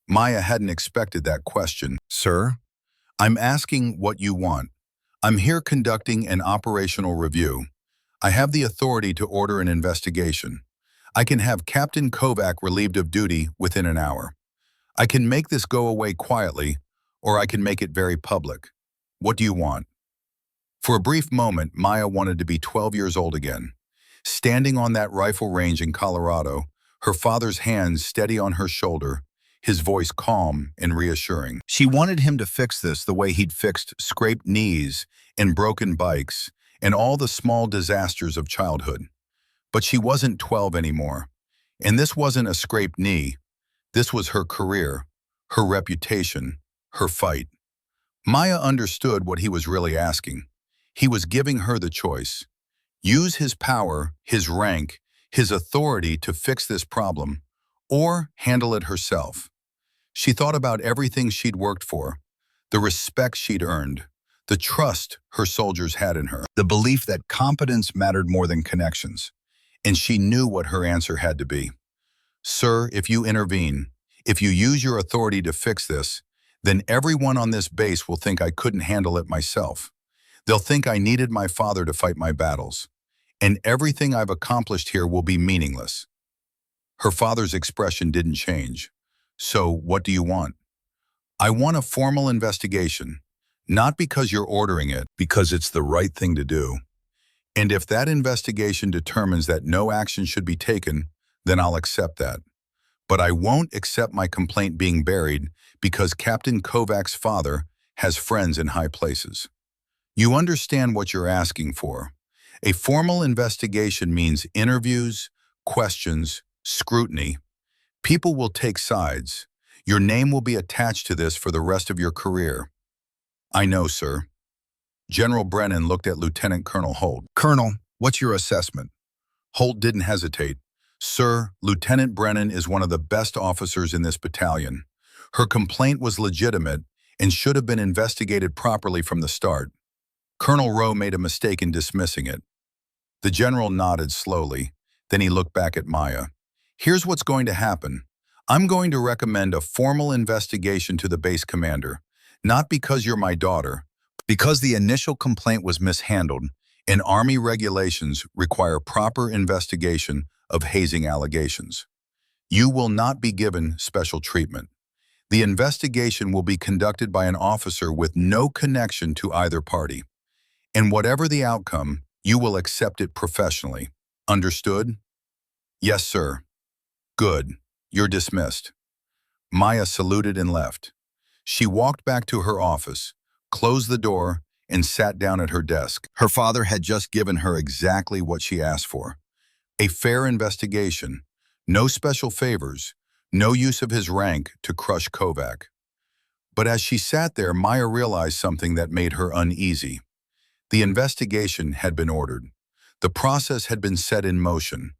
Maya hadn't expected that question. Sir, I'm asking what you want. I'm here conducting an operational review. I have the authority to order an investigation. I can have Captain Kovac relieved of duty within an hour. I can make this go away quietly, or I can make it very public. What do you want? For a brief moment, Maya wanted to be 12 years old again. Standing on that rifle range in Colorado, her father's hands steady on her shoulder, his voice calm and reassuring. She wanted him to fix this the way he'd fixed scraped knees and broken bikes and all the small disasters of childhood. But she wasn't 12 anymore. And this wasn't a scraped knee. This was her career, her reputation, her fight. Maya understood what he was really asking. He was giving her the choice. Use his power, his rank, his authority to fix this problem, or handle it herself. She thought about everything she'd worked for, the respect she'd earned, the trust her soldiers had in her, the belief that competence mattered more than connections. And she knew what her answer had to be. Sir, if you intervene, if you use your authority to fix this, then everyone on this base will think I couldn't handle it myself. They'll think I needed my father to fight my battles, and everything I've accomplished here will be meaningless. Her father's expression didn't change. So, what do you want? I want a formal investigation, not because you're ordering it, because it's the right thing to do. And if that investigation determines that no action should be taken, then I'll accept that. But I won't accept my complaint being buried because Captain Kovac's father has friends in high places. You understand what you're asking for. A formal investigation means interviews, questions, scrutiny. People will take sides. Your name will be attached to this for the rest of your career. I know, sir. General Brennan looked at Lieutenant Colonel Holt. Colonel, what's your assessment? Holt didn't hesitate. Sir, Lieutenant Brennan is one of the best officers in this battalion. Her complaint was legitimate and should have been investigated properly from the start. Colonel Rowe made a mistake in dismissing it. The general nodded slowly. Then he looked back at Maya. Here's what's going to happen. I'm going to recommend a formal investigation to the base commander, not because you're my daughter, because the initial complaint was mishandled, and Army regulations require proper investigation of hazing allegations. You will not be given special treatment. The investigation will be conducted by an officer with no connection to either party. And whatever the outcome, you will accept it professionally. Understood? Yes, sir. Good. You're dismissed. Maya saluted and left. She walked back to her office, closed the door, and sat down at her desk. Her father had just given her exactly what she asked for. A fair investigation, no special favors, no use of his rank to crush Kovac. But as she sat there, Maya realized something that made her uneasy. The investigation had been ordered. The process had been set in motion.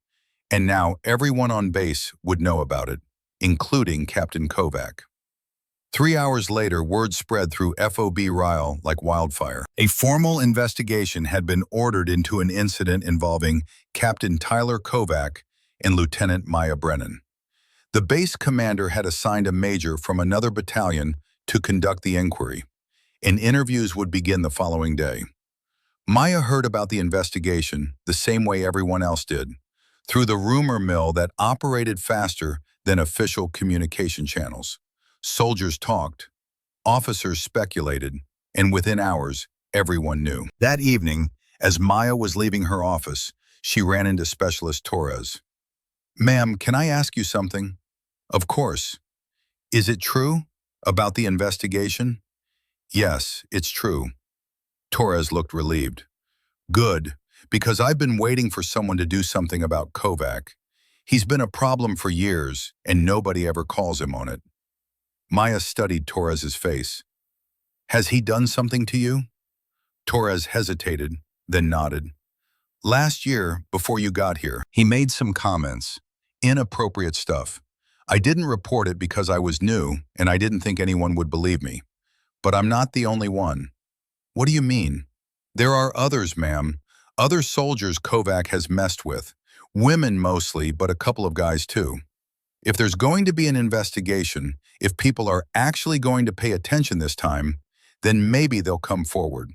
And now everyone on base would know about it, including Captain Kovac. 3 hours later, word spread through FOB Ryle like wildfire. A formal investigation had been ordered into an incident involving Captain Tyler Kovac and Lieutenant Maya Brennan. The base commander had assigned a major from another battalion to conduct the inquiry, and interviews would begin the following day. Maya heard about the investigation the same way everyone else did, through the rumor mill that operated faster than official communication channels. Soldiers talked, officers speculated, and within hours, everyone knew. That evening, as Maya was leaving her office, she ran into Specialist Torres. "Ma'am, can I ask you something?" "Of course." "Is it true about the investigation?" "Yes, it's true." Torres looked relieved. "Good, because I've been waiting for someone to do something about Kovac. He's been a problem for years, and nobody ever calls him on it." Maya studied Torres's face. "Has he done something to you?" Torres hesitated, then nodded. "Last year, before you got here, he made some comments. Inappropriate stuff. I didn't report it because I was new, and I didn't think anyone would believe me. But I'm not the only one." "What do you mean?" "There are others, ma'am. Other soldiers Kovac has messed with. Women mostly, but a couple of guys too. If there's going to be an investigation, if people are actually going to pay attention this time, then maybe they'll come forward."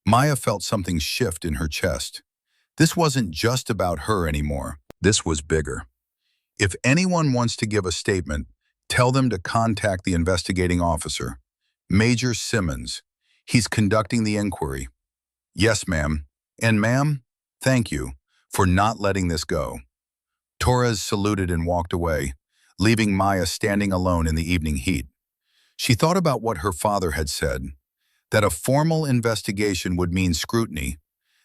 Maya felt something shift in her chest. This wasn't just about her anymore. This was bigger. If anyone wants to give a statement, tell them to contact the investigating officer, Major Simmons. He's conducting the inquiry. "Yes, ma'am. And ma'am, thank you for not letting this go." Torres saluted and walked away, leaving Maya standing alone in the evening heat. She thought about what her father had said, that a formal investigation would mean scrutiny,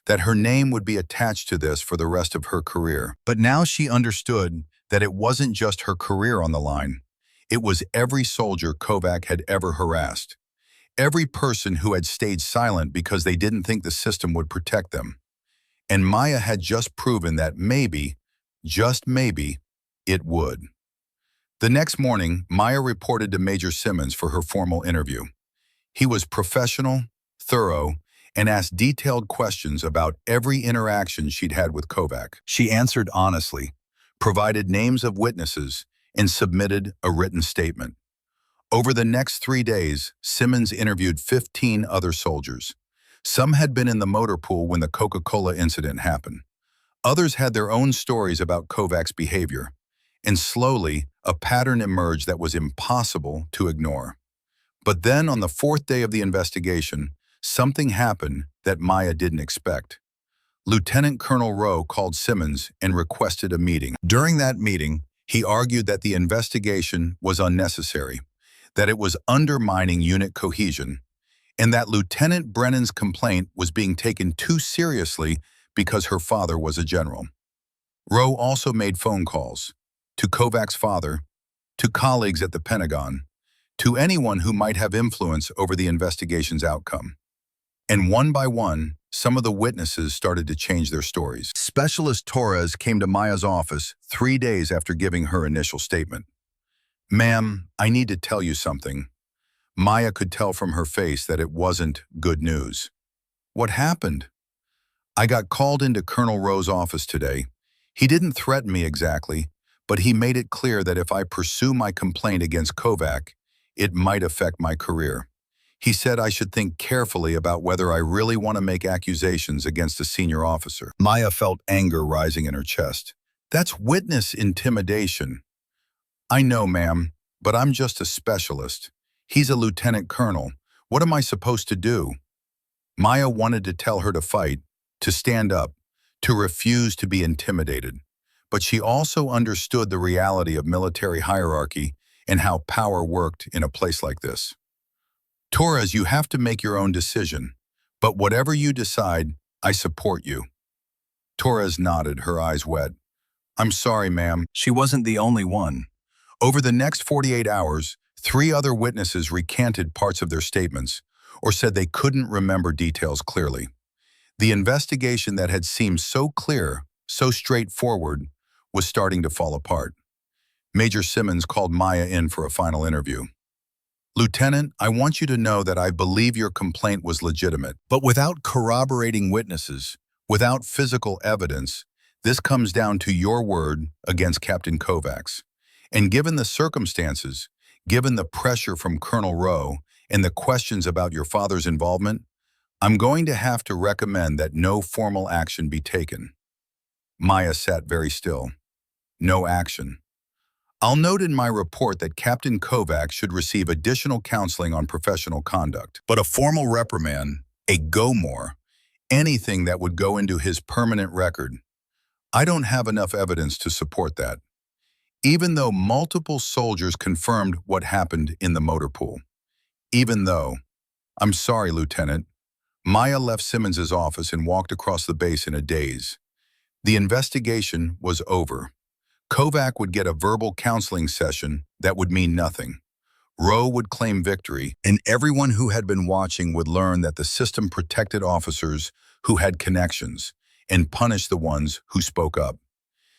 that her name would be attached to this for the rest of her career. But now she understood that it wasn't just her career on the line. It was every soldier Kovac had ever harassed. Every person who had stayed silent because they didn't think the system would protect them. And Maya had just proven that maybe, just maybe, it would. The next morning, Maya reported to Major Simmons for her formal interview. He was professional, thorough, and asked detailed questions about every interaction she'd had with Kovac. She answered honestly, provided names of witnesses, and submitted a written statement. Over the next 3 days, Simmons interviewed 15 other soldiers. Some had been in the motor pool when the Coca-Cola incident happened. Others had their own stories about Kovac's behavior. And slowly, a pattern emerged that was impossible to ignore. But then, on the 4th day of the investigation, something happened that Maya didn't expect. Lieutenant Colonel Rowe called Simmons and requested a meeting. During that meeting, he argued that the investigation was unnecessary, that it was undermining unit cohesion, and that Lieutenant Brennan's complaint was being taken too seriously because her father was a general. Rowe also made phone calls to Kovac's father, to colleagues at the Pentagon, to anyone who might have influence over the investigation's outcome. And one by one, some of the witnesses started to change their stories. Specialist Torres came to Maya's office 3 days after giving her initial statement. "Ma'am, I need to tell you something." Maya could tell from her face that it wasn't good news. "What happened?" "I got called into Colonel Rowe's office today. He didn't threaten me exactly, but he made it clear that if I pursue my complaint against Kovac, it might affect my career. He said I should think carefully about whether I really want to make accusations against a senior officer." Maya felt anger rising in her chest. "That's witness intimidation." "I know, ma'am, but I'm just a specialist. He's a lieutenant colonel. What am I supposed to do?" Maya wanted to tell her to fight, to stand up, to refuse to be intimidated. But she also understood the reality of military hierarchy and how power worked in a place like this. "Torres, you have to make your own decision. But whatever you decide, I support you." Torres nodded, her eyes wet. "I'm sorry, ma'am." She wasn't the only one. Over the next 48 hours, 3 other witnesses recanted parts of their statements or said they couldn't remember details clearly. The investigation that had seemed so clear, so straightforward, was starting to fall apart. Major Simmons called Maya in for a final interview. "Lieutenant, I want you to know that I believe your complaint was legitimate, but without corroborating witnesses, without physical evidence, This comes down to your word against Captain Kovacs. And given the circumstances, given the pressure from Colonel Rowe and the questions about your father's involvement, I'm going to have to recommend that no formal action be taken. Maya sat very still. No action. I'll note in my report that Captain Kovacs should receive additional counseling on professional conduct. But a formal reprimand, a go more, anything that would go into his permanent record, I don't have enough evidence to support that, even though multiple soldiers confirmed what happened in the motor pool. Even though, I'm sorry, Lieutenant, Maya left Simmons's office and walked across the base in a daze. The investigation was over. Kovac would get a verbal counseling session that would mean nothing. Rowe would claim victory, and everyone who had been watching would learn that the system protected officers who had connections and punished the ones who spoke up.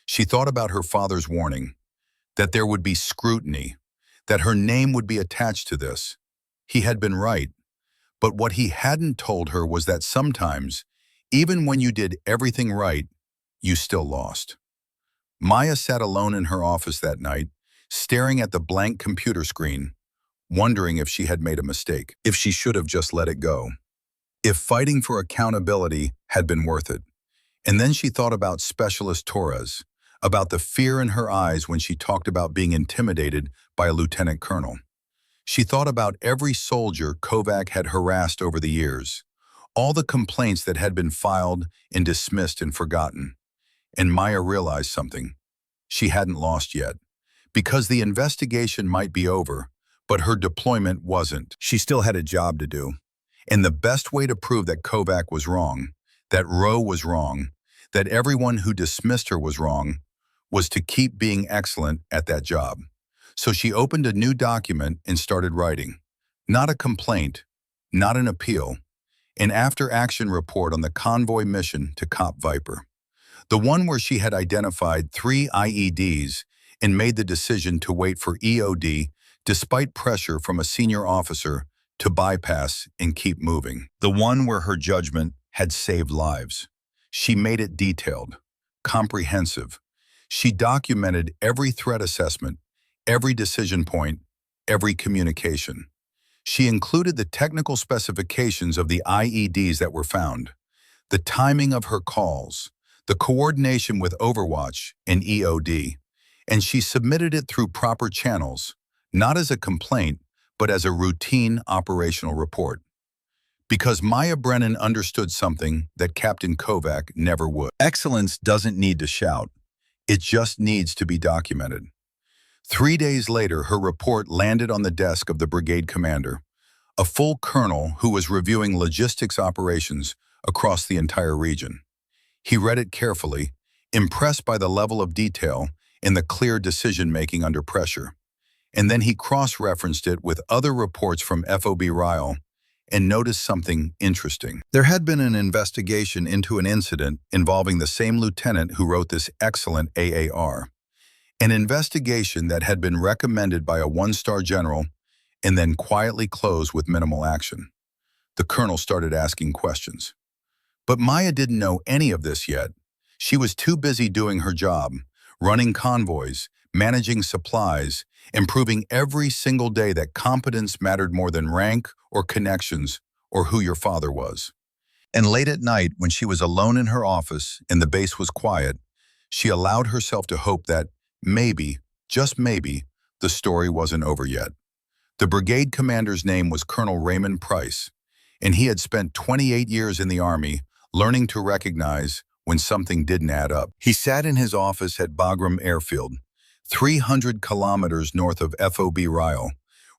She thought about her father's warning, that there would be scrutiny, that her name would be attached to this. He had been right, but what he hadn't told her was that sometimes, even when you did everything right, you still lost. Maya sat alone in her office that night, staring at the blank computer screen, wondering if she had made a mistake, if she should have just let it go, if fighting for accountability had been worth it. And then she thought about Specialist Torres, about the fear in her eyes when she talked about being intimidated by a lieutenant colonel. She thought about every soldier Kovac had harassed over the years, all the complaints that had been filed and dismissed and forgotten. And Maya realized something. She hadn't lost yet, because the investigation might be over, but her deployment wasn't. She still had a job to do. And the best way to prove that Kovac was wrong, that Rowe was wrong, that everyone who dismissed her was wrong, was to keep being excellent at that job. So she opened a new document and started writing. Not a complaint, not an appeal, an after-action report on the convoy mission to Cop Viper. The one where she had identified 3 IEDs and made the decision to wait for EOD despite pressure from a senior officer to bypass and keep moving. The one where her judgment had saved lives. She made it detailed, comprehensive. She documented every threat assessment, every decision point, every communication. She included the technical specifications of the IEDs that were found, the timing of her calls, the coordination with Overwatch and EOD, and she submitted it through proper channels, not as a complaint, but as a routine operational report. Because Maya Brennan understood something that Captain Kovac never would. Excellence doesn't need to shout. It just needs to be documented. 3 days later, her report landed on the desk of the brigade commander, a full colonel who was reviewing logistics operations across the entire region. He read it carefully, impressed by the level of detail and the clear decision-making under pressure. And then he cross-referenced it with other reports from FOB Ryle and noticed something interesting. There had been an investigation into an incident involving the same lieutenant who wrote this excellent AAR. An investigation that had been recommended by a 1-star general and then quietly closed with minimal action. The colonel started asking questions. But Maya didn't know any of this yet. She was too busy doing her job, running convoys, managing supplies, and proving every single day that competence mattered more than rank or connections or who your father was. And late at night, when she was alone in her office and the base was quiet, she allowed herself to hope that maybe, just maybe, the story wasn't over yet. The brigade commander's name was Colonel Raymond Price, and he had spent 28 years in the Army learning to recognize when something didn't add up. He sat in his office at Bagram Airfield, 300 kilometers north of FOB Ryle,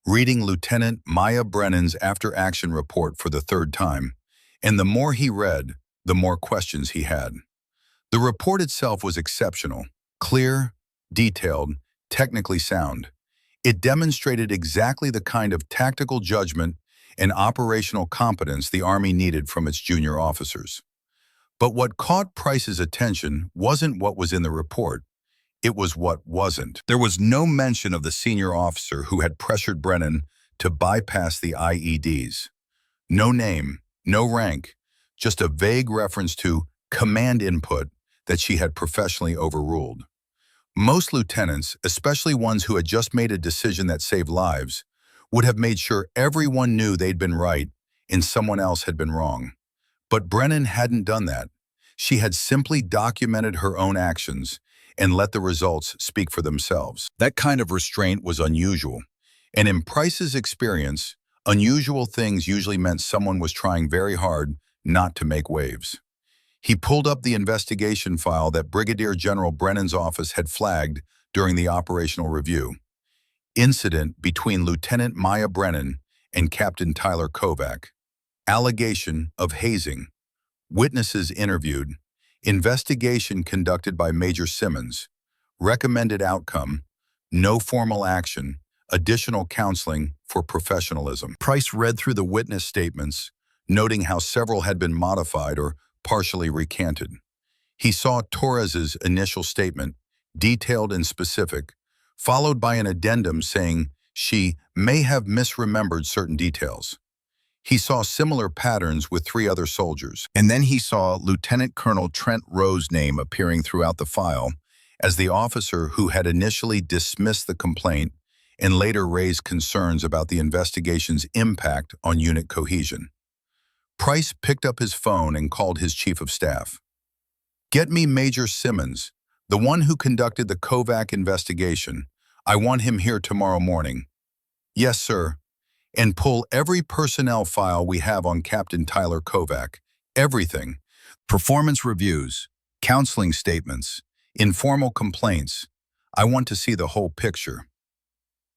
reading Lieutenant Maya Brennan's after-action report for the 3rd time, and the more he read, the more questions he had. The report itself was exceptional, clear, detailed, technically sound. It demonstrated exactly the kind of tactical judgment and operational competence the Army needed from its junior officers. But what caught Price's attention wasn't what was in the report. It was what wasn't. There was no mention of the senior officer who had pressured Brennan to bypass the IEDs. No name, no rank, just a vague reference to command input that she had professionally overruled. Most lieutenants, especially ones who had just made a decision that saved lives, would have made sure everyone knew they'd been right and someone else had been wrong. But Brennan hadn't done that. She had simply documented her own actions and let the results speak for themselves. That kind of restraint was unusual. And in Price's experience, unusual things usually meant someone was trying very hard not to make waves. He pulled up the investigation file that Brigadier General Brennan's office had flagged during the operational review. Incident between Lieutenant Maya Brennan and Captain Tyler Kovac. Allegation of hazing. Witnesses interviewed. Investigation conducted by Major Simmons. Recommended outcome. No formal action. Additional counseling for professionalism. Price read through the witness statements, noting how several had been modified or partially recanted. He saw Torres's initial statement, detailed and specific, followed by an addendum saying she may have misremembered certain details. He saw similar patterns with 3 other soldiers. And then he saw Lieutenant Colonel Trent Rowe's name appearing throughout the file as the officer who had initially dismissed the complaint and later raised concerns about the investigation's impact on unit cohesion. Price picked up his phone and called his chief of staff. "Get me Major Simmons, the one who conducted the Kovac investigation. I want him here tomorrow morning." "Yes, sir." "And pull every personnel file we have on Captain Tyler Kovac. Everything. Performance reviews, counseling statements, informal complaints. I want to see the whole picture."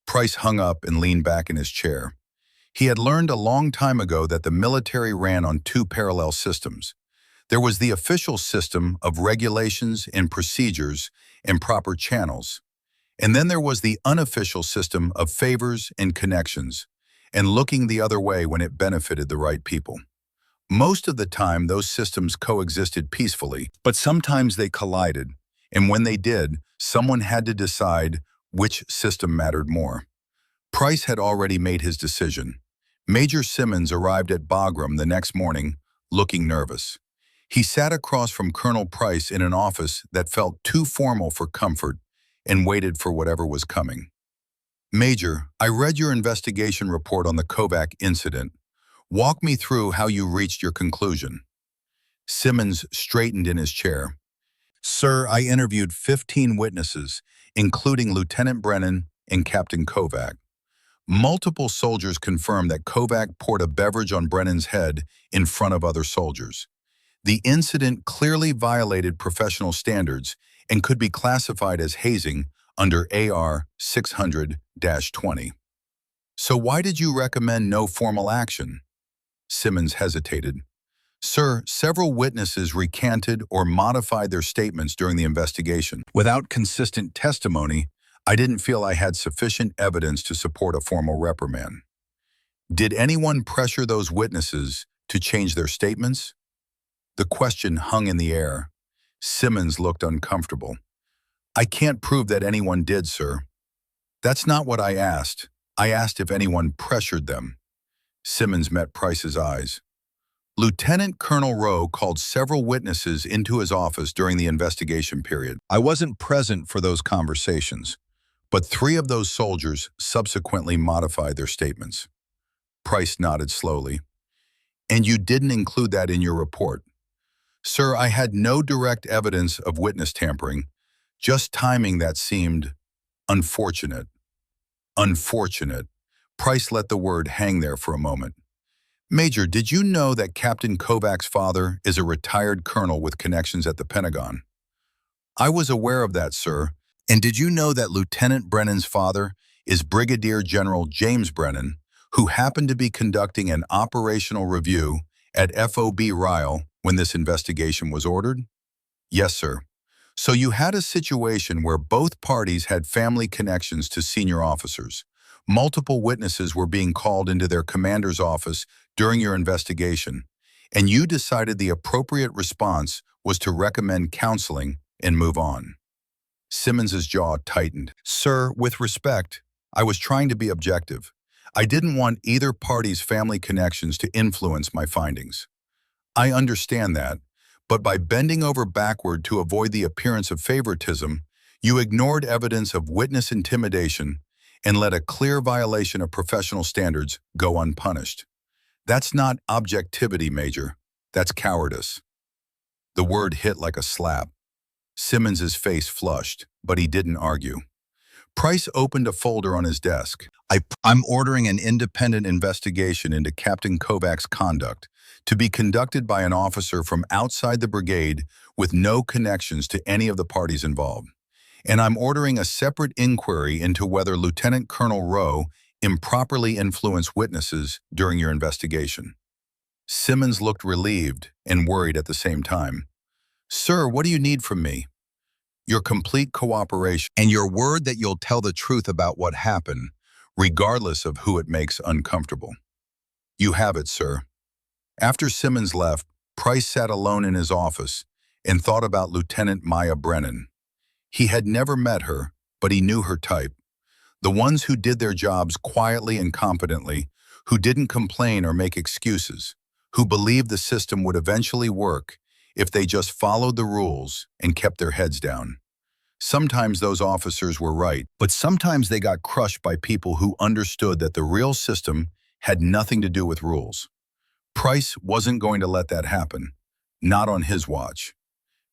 Price hung up and leaned back in his chair. He had learned a long time ago that the military ran on 2 parallel systems. There was the official system of regulations and procedures and proper channels. And then there was the unofficial system of favors and connections, and looking the other way when it benefited the right people. Most of the time, those systems coexisted peacefully, but sometimes they collided, and when they did, someone had to decide which system mattered more. Price had already made his decision. Major Simmons arrived at Bagram the next morning, looking nervous. He sat across from Colonel Price in an office that felt too formal for comfort and waited for whatever was coming. "Major, I read your investigation report on the Kovac incident. Walk me through how you reached your conclusion." Simmons straightened in his chair. "Sir, I interviewed 15 witnesses, including Lieutenant Brennan and Captain Kovac. Multiple soldiers confirmed that Kovac poured a beverage on Brennan's head in front of other soldiers. The incident clearly violated professional standards and could be classified as hazing under AR 600-20. So why did you recommend no formal action?" Simmons hesitated. "Sir, several witnesses recanted or modified their statements during the investigation. Without consistent testimony, I didn't feel I had sufficient evidence to support a formal reprimand." "Did anyone pressure those witnesses to change their statements?" The question hung in the air. Simmons looked uncomfortable. "I can't prove that anyone did, sir." "That's not what I asked. I asked if anyone pressured them." Simmons met Price's eyes. "Lieutenant Colonel Rowe called several witnesses into his office during the investigation period. I wasn't present for those conversations, but 3 of those soldiers subsequently modified their statements." Price nodded slowly. "And you didn't include that in your report?" "Sir, I had no direct evidence of witness tampering, just timing that seemed unfortunate." Unfortunate. Price let the word hang there for a moment. "Major, did you know that Captain Kovac's father is a retired colonel with connections at the Pentagon?" "I was aware of that, sir. And did you know that Lieutenant Brennan's father is Brigadier General James Brennan, who happened to be conducting an operational review at FOB Ryle when this investigation was ordered?" "Yes, sir." "So you had a situation where both parties had family connections to senior officers. Multiple witnesses were being called into their commander's office during your investigation, and you decided the appropriate response was to recommend counseling and move on." Simmons's jaw tightened. "Sir, with respect, I was trying to be objective. I didn't want either party's family connections to influence my findings." "I understand that, But by bending over backward to avoid the appearance of favoritism, you ignored evidence of witness intimidation and let a clear violation of professional standards go unpunished. That's not objectivity, Major. That's cowardice. The word hit like a slap. Simmons's face flushed, but he didn't argue. Price opened a folder on his desk. I'm ordering an independent investigation into Captain Kovac's conduct to be conducted by an officer from outside the brigade with no connections to any of the parties involved. And I'm ordering a separate inquiry into whether Lieutenant Colonel Rowe improperly influenced witnesses during your investigation. Simmons looked relieved and worried at the same time. Sir, what do you need from me? Your complete cooperation and your word that you'll tell the truth about what happened, regardless of who it makes uncomfortable. You have it, sir. After Simmons left, Price sat alone in his office and thought about Lieutenant Maya Brennan. He had never met her, but he knew her type. The ones who did their jobs quietly and competently, who didn't complain or make excuses, who believed the system would eventually work if they just followed the rules and kept their heads down. Sometimes those officers were right, but sometimes they got crushed by people who understood that the real system had nothing to do with rules. Price wasn't going to let that happen, not on his watch.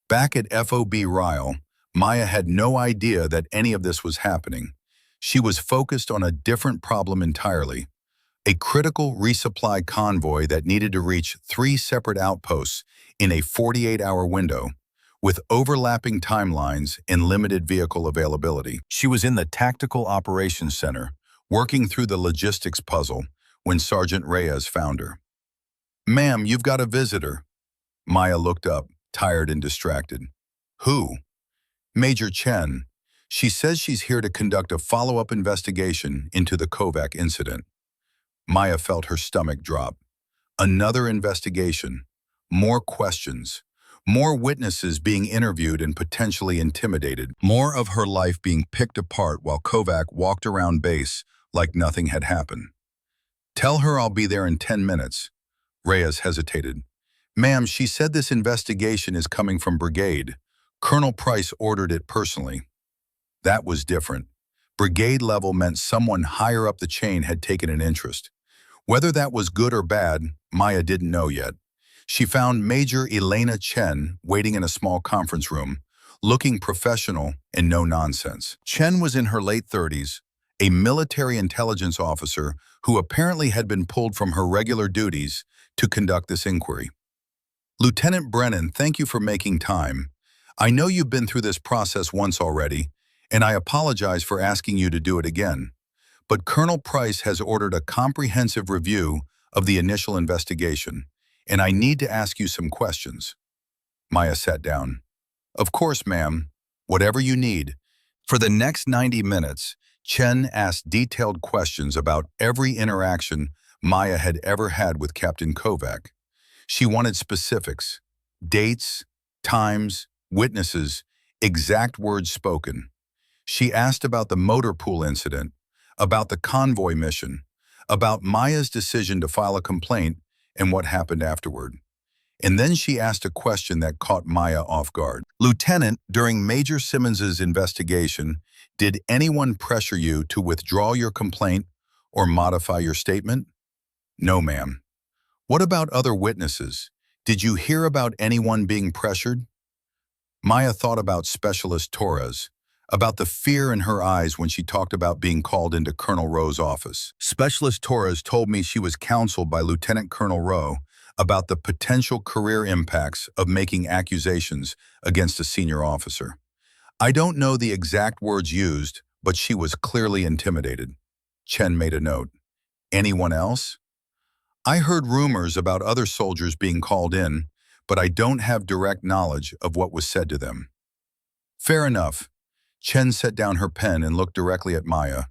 Back at FOB Ryle, Maya had no idea that any of this was happening. She was focused on a different problem entirely. A critical resupply convoy that needed to reach 3 separate outposts in a 48-hour window, with overlapping timelines and limited vehicle availability. She was in the Tactical Operations Center, working through the logistics puzzle, when Sergeant Reyes found her. Ma'am, you've got a visitor. Maya looked up, tired and distracted. Who? Major Chen. She says she's here to conduct a follow-up investigation into the Kovac incident. Maya felt her stomach drop. Another investigation. More questions. More witnesses being interviewed and potentially intimidated. More of her life being picked apart while Kovac walked around base like nothing had happened. Tell her I'll be there in 10 minutes. Reyes hesitated. Ma'am, she said this investigation is coming from brigade. Colonel Price ordered it personally. That was different. Brigade level meant someone higher up the chain had taken an interest. Whether that was good or bad, Maya didn't know yet. She found Major Elena Chen waiting in a small conference room, looking professional and no nonsense. Chen was in her late 30s, a military intelligence officer who apparently had been pulled from her regular duties to conduct this inquiry. Lieutenant Brennan, thank you for making time. I know you've been through this process once already, and I apologize for asking you to do it again. But Colonel Price has ordered a comprehensive review of the initial investigation, and I need to ask you some questions. Maya sat down. Of course, ma'am. Whatever you need. For the next 90 minutes, Chen asked detailed questions about every interaction Maya had ever had with Captain Kovac. She wanted specifics, dates, times, witnesses, exact words spoken. She asked about the motor pool incident, about the convoy mission, about Maya's decision to file a complaint and what happened afterward. And then she asked a question that caught Maya off guard. Lieutenant, during Major Simmons's investigation, did anyone pressure you to withdraw your complaint or modify your statement? No, ma'am. What about other witnesses? Did you hear about anyone being pressured? Maya thought about Specialist Torres, about the fear in her eyes when she talked about being called into Colonel Rowe's office. Specialist Torres told me she was counseled by Lieutenant Colonel Rowe about the potential career impacts of making accusations against a senior officer. I don't know the exact words used, but she was clearly intimidated. Chen made a note. Anyone else? I heard rumors about other soldiers being called in, but I don't have direct knowledge of what was said to them. Fair enough. Chen set down her pen and looked directly at Maya.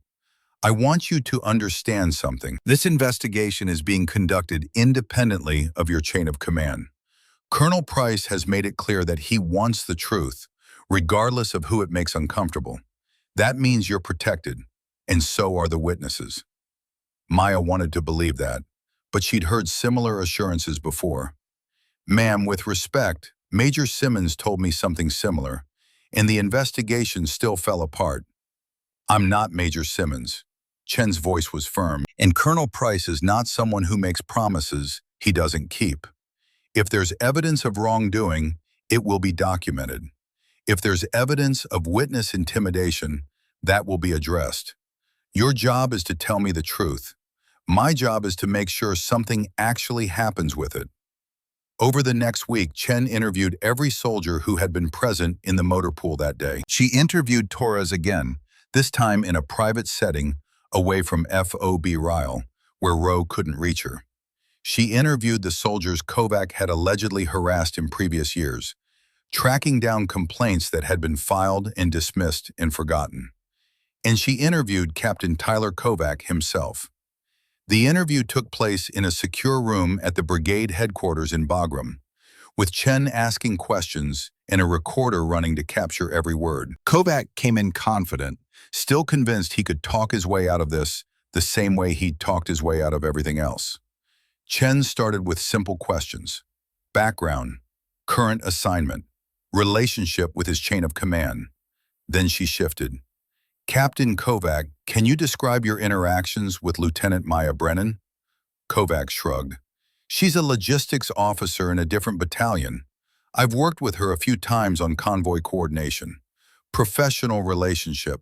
I want you to understand something. This investigation is being conducted independently of your chain of command. Colonel Price has made it clear that he wants the truth, regardless of who it makes uncomfortable. That means you're protected, and so are the witnesses. Maya wanted to believe that, but she'd heard similar assurances before. Ma'am, with respect, Major Simmons told me something similar, and the investigation still fell apart. I'm not Major Simmons. Chen's voice was firm, and Colonel Price is not someone who makes promises he doesn't keep. If there's evidence of wrongdoing, it will be documented. If there's evidence of witness intimidation, that will be addressed. Your job is to tell me the truth. My job is to make sure something actually happens with it. Over the next week, Chen interviewed every soldier who had been present in the motor pool that day. She interviewed Torres again, this time in a private setting away from FOB Ryle, where Rowe couldn't reach her. She interviewed the soldiers Kovac had allegedly harassed in previous years, tracking down complaints that had been filed and dismissed and forgotten. And she interviewed Captain Tyler Kovac himself. The interview took place in a secure room at the brigade headquarters in Bagram, with Chen asking questions and a recorder running to capture every word. Kovac came in confident, still convinced he could talk his way out of this the same way he'd talked his way out of everything else. Chen started with simple questions: background, current assignment, relationship with his chain of command. Then she shifted. Captain Kovac, can you describe your interactions with Lieutenant Maya Brennan? Kovac shrugged. She's a logistics officer in a different battalion. I've worked with her a few times on convoy coordination. Professional relationship.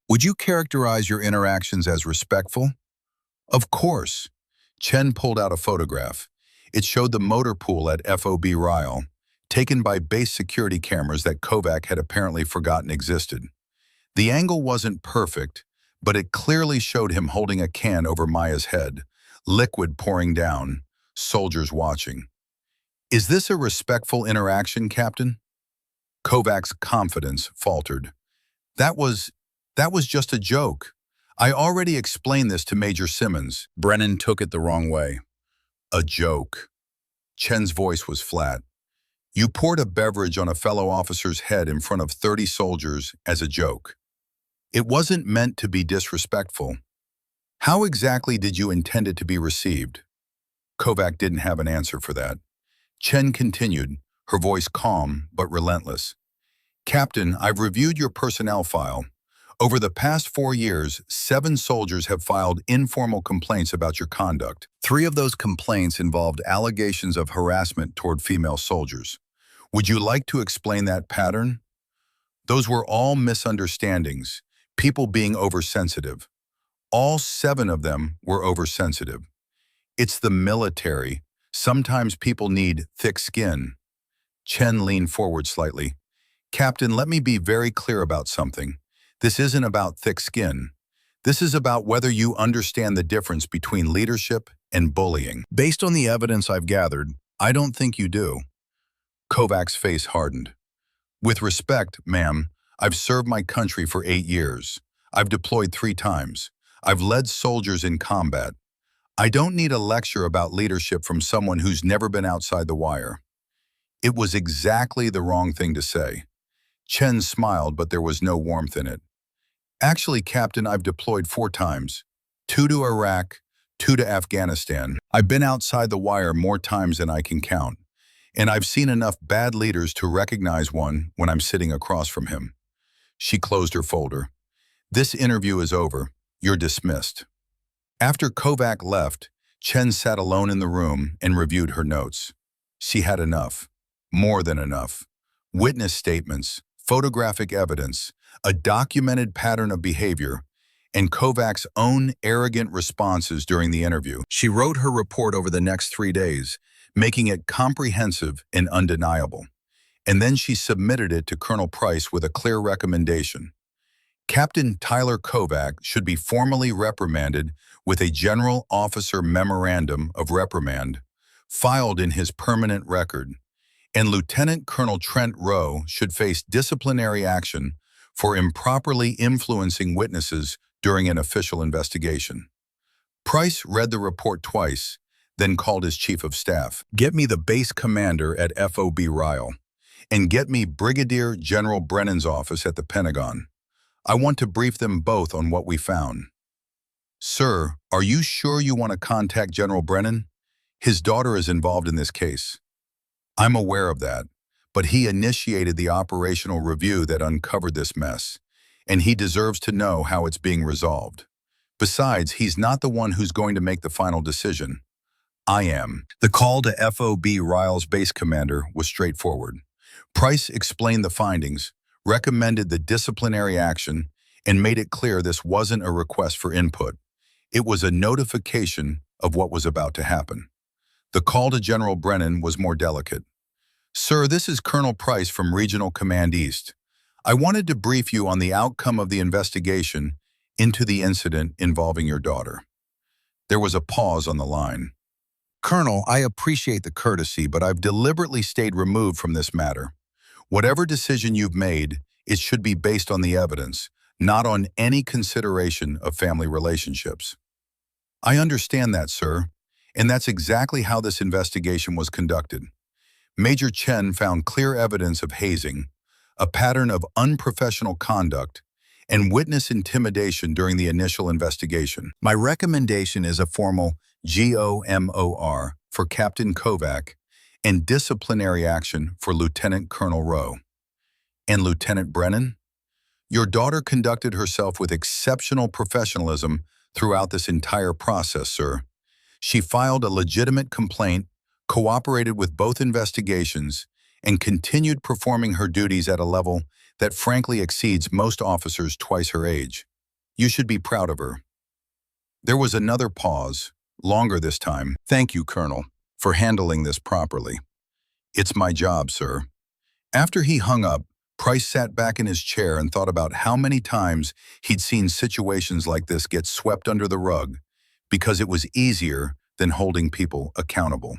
Would you characterize your interactions as respectful? Of course. Chen pulled out a photograph. It showed the motor pool at FOB Ryle, taken by base security cameras that Kovac had apparently forgotten existed. The angle wasn't perfect, but it clearly showed him holding a can over Maya's head, liquid pouring down, soldiers watching. Is this a respectful interaction, Captain? Kovac's confidence faltered. That was just a joke. I already explained this to Major Simmons. Brennan took it the wrong way. A joke. Chen's voice was flat. You poured a beverage on a fellow officer's head in front of 30 soldiers as a joke. It wasn't meant to be disrespectful. How exactly did you intend it to be received? Kovac didn't have an answer for that. Chen continued, her voice calm but relentless. Captain, I've reviewed your personnel file. Over the past 4 years, 7 soldiers have filed informal complaints about your conduct. 3 of those complaints involved allegations of harassment toward female soldiers. Would you like to explain that pattern? Those were all misunderstandings, people being oversensitive. All 7 of them were oversensitive. It's the military. Sometimes people need thick skin. Chen leaned forward slightly. Captain, let me be very clear about something. This isn't about thick skin. This is about whether you understand the difference between leadership and bullying. Based on the evidence I've gathered, I don't think you do. Kovac's face hardened. With respect, ma'am, I've served my country for 8 years. I've deployed 3 times. I've led soldiers in combat. I don't need a lecture about leadership from someone who's never been outside the wire. It was exactly the wrong thing to say. Chen smiled, but there was no warmth in it. Actually, Captain, I've deployed 4 times. 2 to Iraq, 2 to Afghanistan. I've been outside the wire more times than I can count. And I've seen enough bad leaders to recognize one when I'm sitting across from him. She closed her folder. This interview is over. You're dismissed. After Kovac left, Chen sat alone in the room and reviewed her notes. She had enough. More than enough. Witness statements, photographic evidence, a documented pattern of behavior, and Kovac's own arrogant responses during the interview. She wrote her report over the next 3 days, making it comprehensive and undeniable. And then she submitted it to Colonel Price with a clear recommendation. Captain Tyler Kovac should be formally reprimanded with a General Officer Memorandum of Reprimand filed in his permanent record, and Lieutenant Colonel Trent Rowe should face disciplinary action for improperly influencing witnesses during an official investigation. Price read the report twice, then called his chief of staff. Get me the base commander at FOB Ryle, and get me Brigadier General Brennan's office at the Pentagon. I want to brief them both on what we found. Sir, are you sure you want to contact General Brennan? His daughter is involved in this case. I'm aware of that, but he initiated the operational review that uncovered this mess, and he deserves to know how it's being resolved. Besides, he's not the one who's going to make the final decision. I am. The call to FOB Ryle's base commander was straightforward. Price explained the findings, recommended the disciplinary action, and made it clear this wasn't a request for input. It was a notification of what was about to happen. The call to General Brennan was more delicate. Sir, this is Colonel Price from Regional Command East. I wanted to brief you on the outcome of the investigation into the incident involving your daughter. There was a pause on the line. Colonel, I appreciate the courtesy, but I've deliberately stayed removed from this matter. Whatever decision you've made, it should be based on the evidence, not on any consideration of family relationships. I understand that, sir, and that's exactly how this investigation was conducted. Major Chen found clear evidence of hazing, a pattern of unprofessional conduct, and witness intimidation during the initial investigation. My recommendation is a formal GOMOR for Captain Kovac and disciplinary action for Lieutenant Colonel Rowe. And Lieutenant Brennan? Your daughter conducted herself with exceptional professionalism throughout this entire process, sir. She filed a legitimate complaint, cooperated with both investigations, and continued performing her duties at a level that frankly exceeds most officers twice her age. You should be proud of her. There was another pause, longer this time. Thank you, Colonel, for handling this properly. It's my job, sir. After he hung up, Price sat back in his chair and thought about how many times he'd seen situations like this get swept under the rug because it was easier than holding people accountable.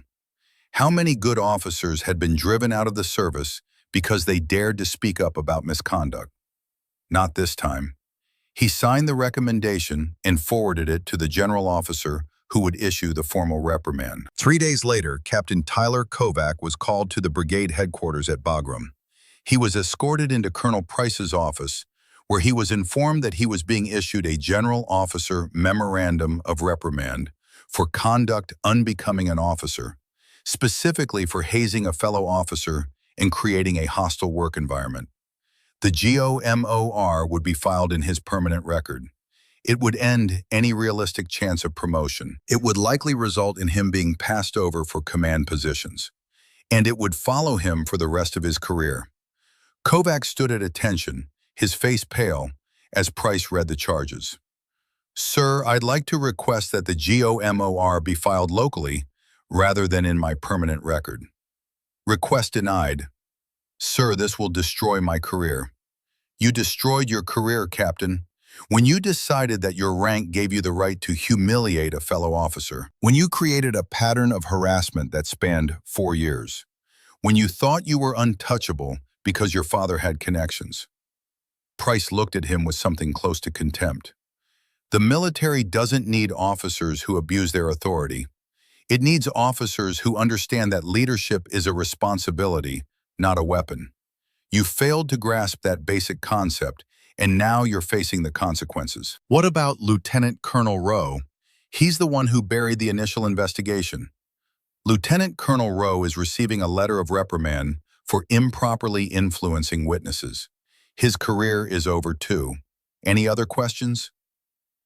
How many good officers had been driven out of the service because they dared to speak up about misconduct? Not this time. He signed the recommendation and forwarded it to the general officer who would issue the formal reprimand. 3 days later, Captain Tyler Kovac was called to the brigade headquarters at Bagram. He was escorted into Colonel Price's office, where he was informed that he was being issued a General Officer Memorandum of Reprimand for conduct unbecoming an officer, specifically for hazing a fellow officer and creating a hostile work environment. The GOMOR would be filed in his permanent record. It would end any realistic chance of promotion. It would likely result in him being passed over for command positions, and it would follow him for the rest of his career. Kovac stood at attention, his face pale, as Price read the charges. Sir, I'd like to request that the GOMOR be filed locally rather than in my permanent record. Request denied. Sir, this will destroy my career. You destroyed your career, Captain, when you decided that your rank gave you the right to humiliate a fellow officer, when you created a pattern of harassment that spanned 4 years, when you thought you were untouchable because your father had connections. Price looked at him with something close to contempt. The military doesn't need officers who abuse their authority. It needs officers who understand that leadership is a responsibility, not a weapon. You failed to grasp that basic concept, and now you're facing the consequences. What about Lieutenant Colonel Rowe? He's the one who buried the initial investigation. Lieutenant Colonel Rowe is receiving a letter of reprimand for improperly influencing witnesses. His career is over too. Any other questions?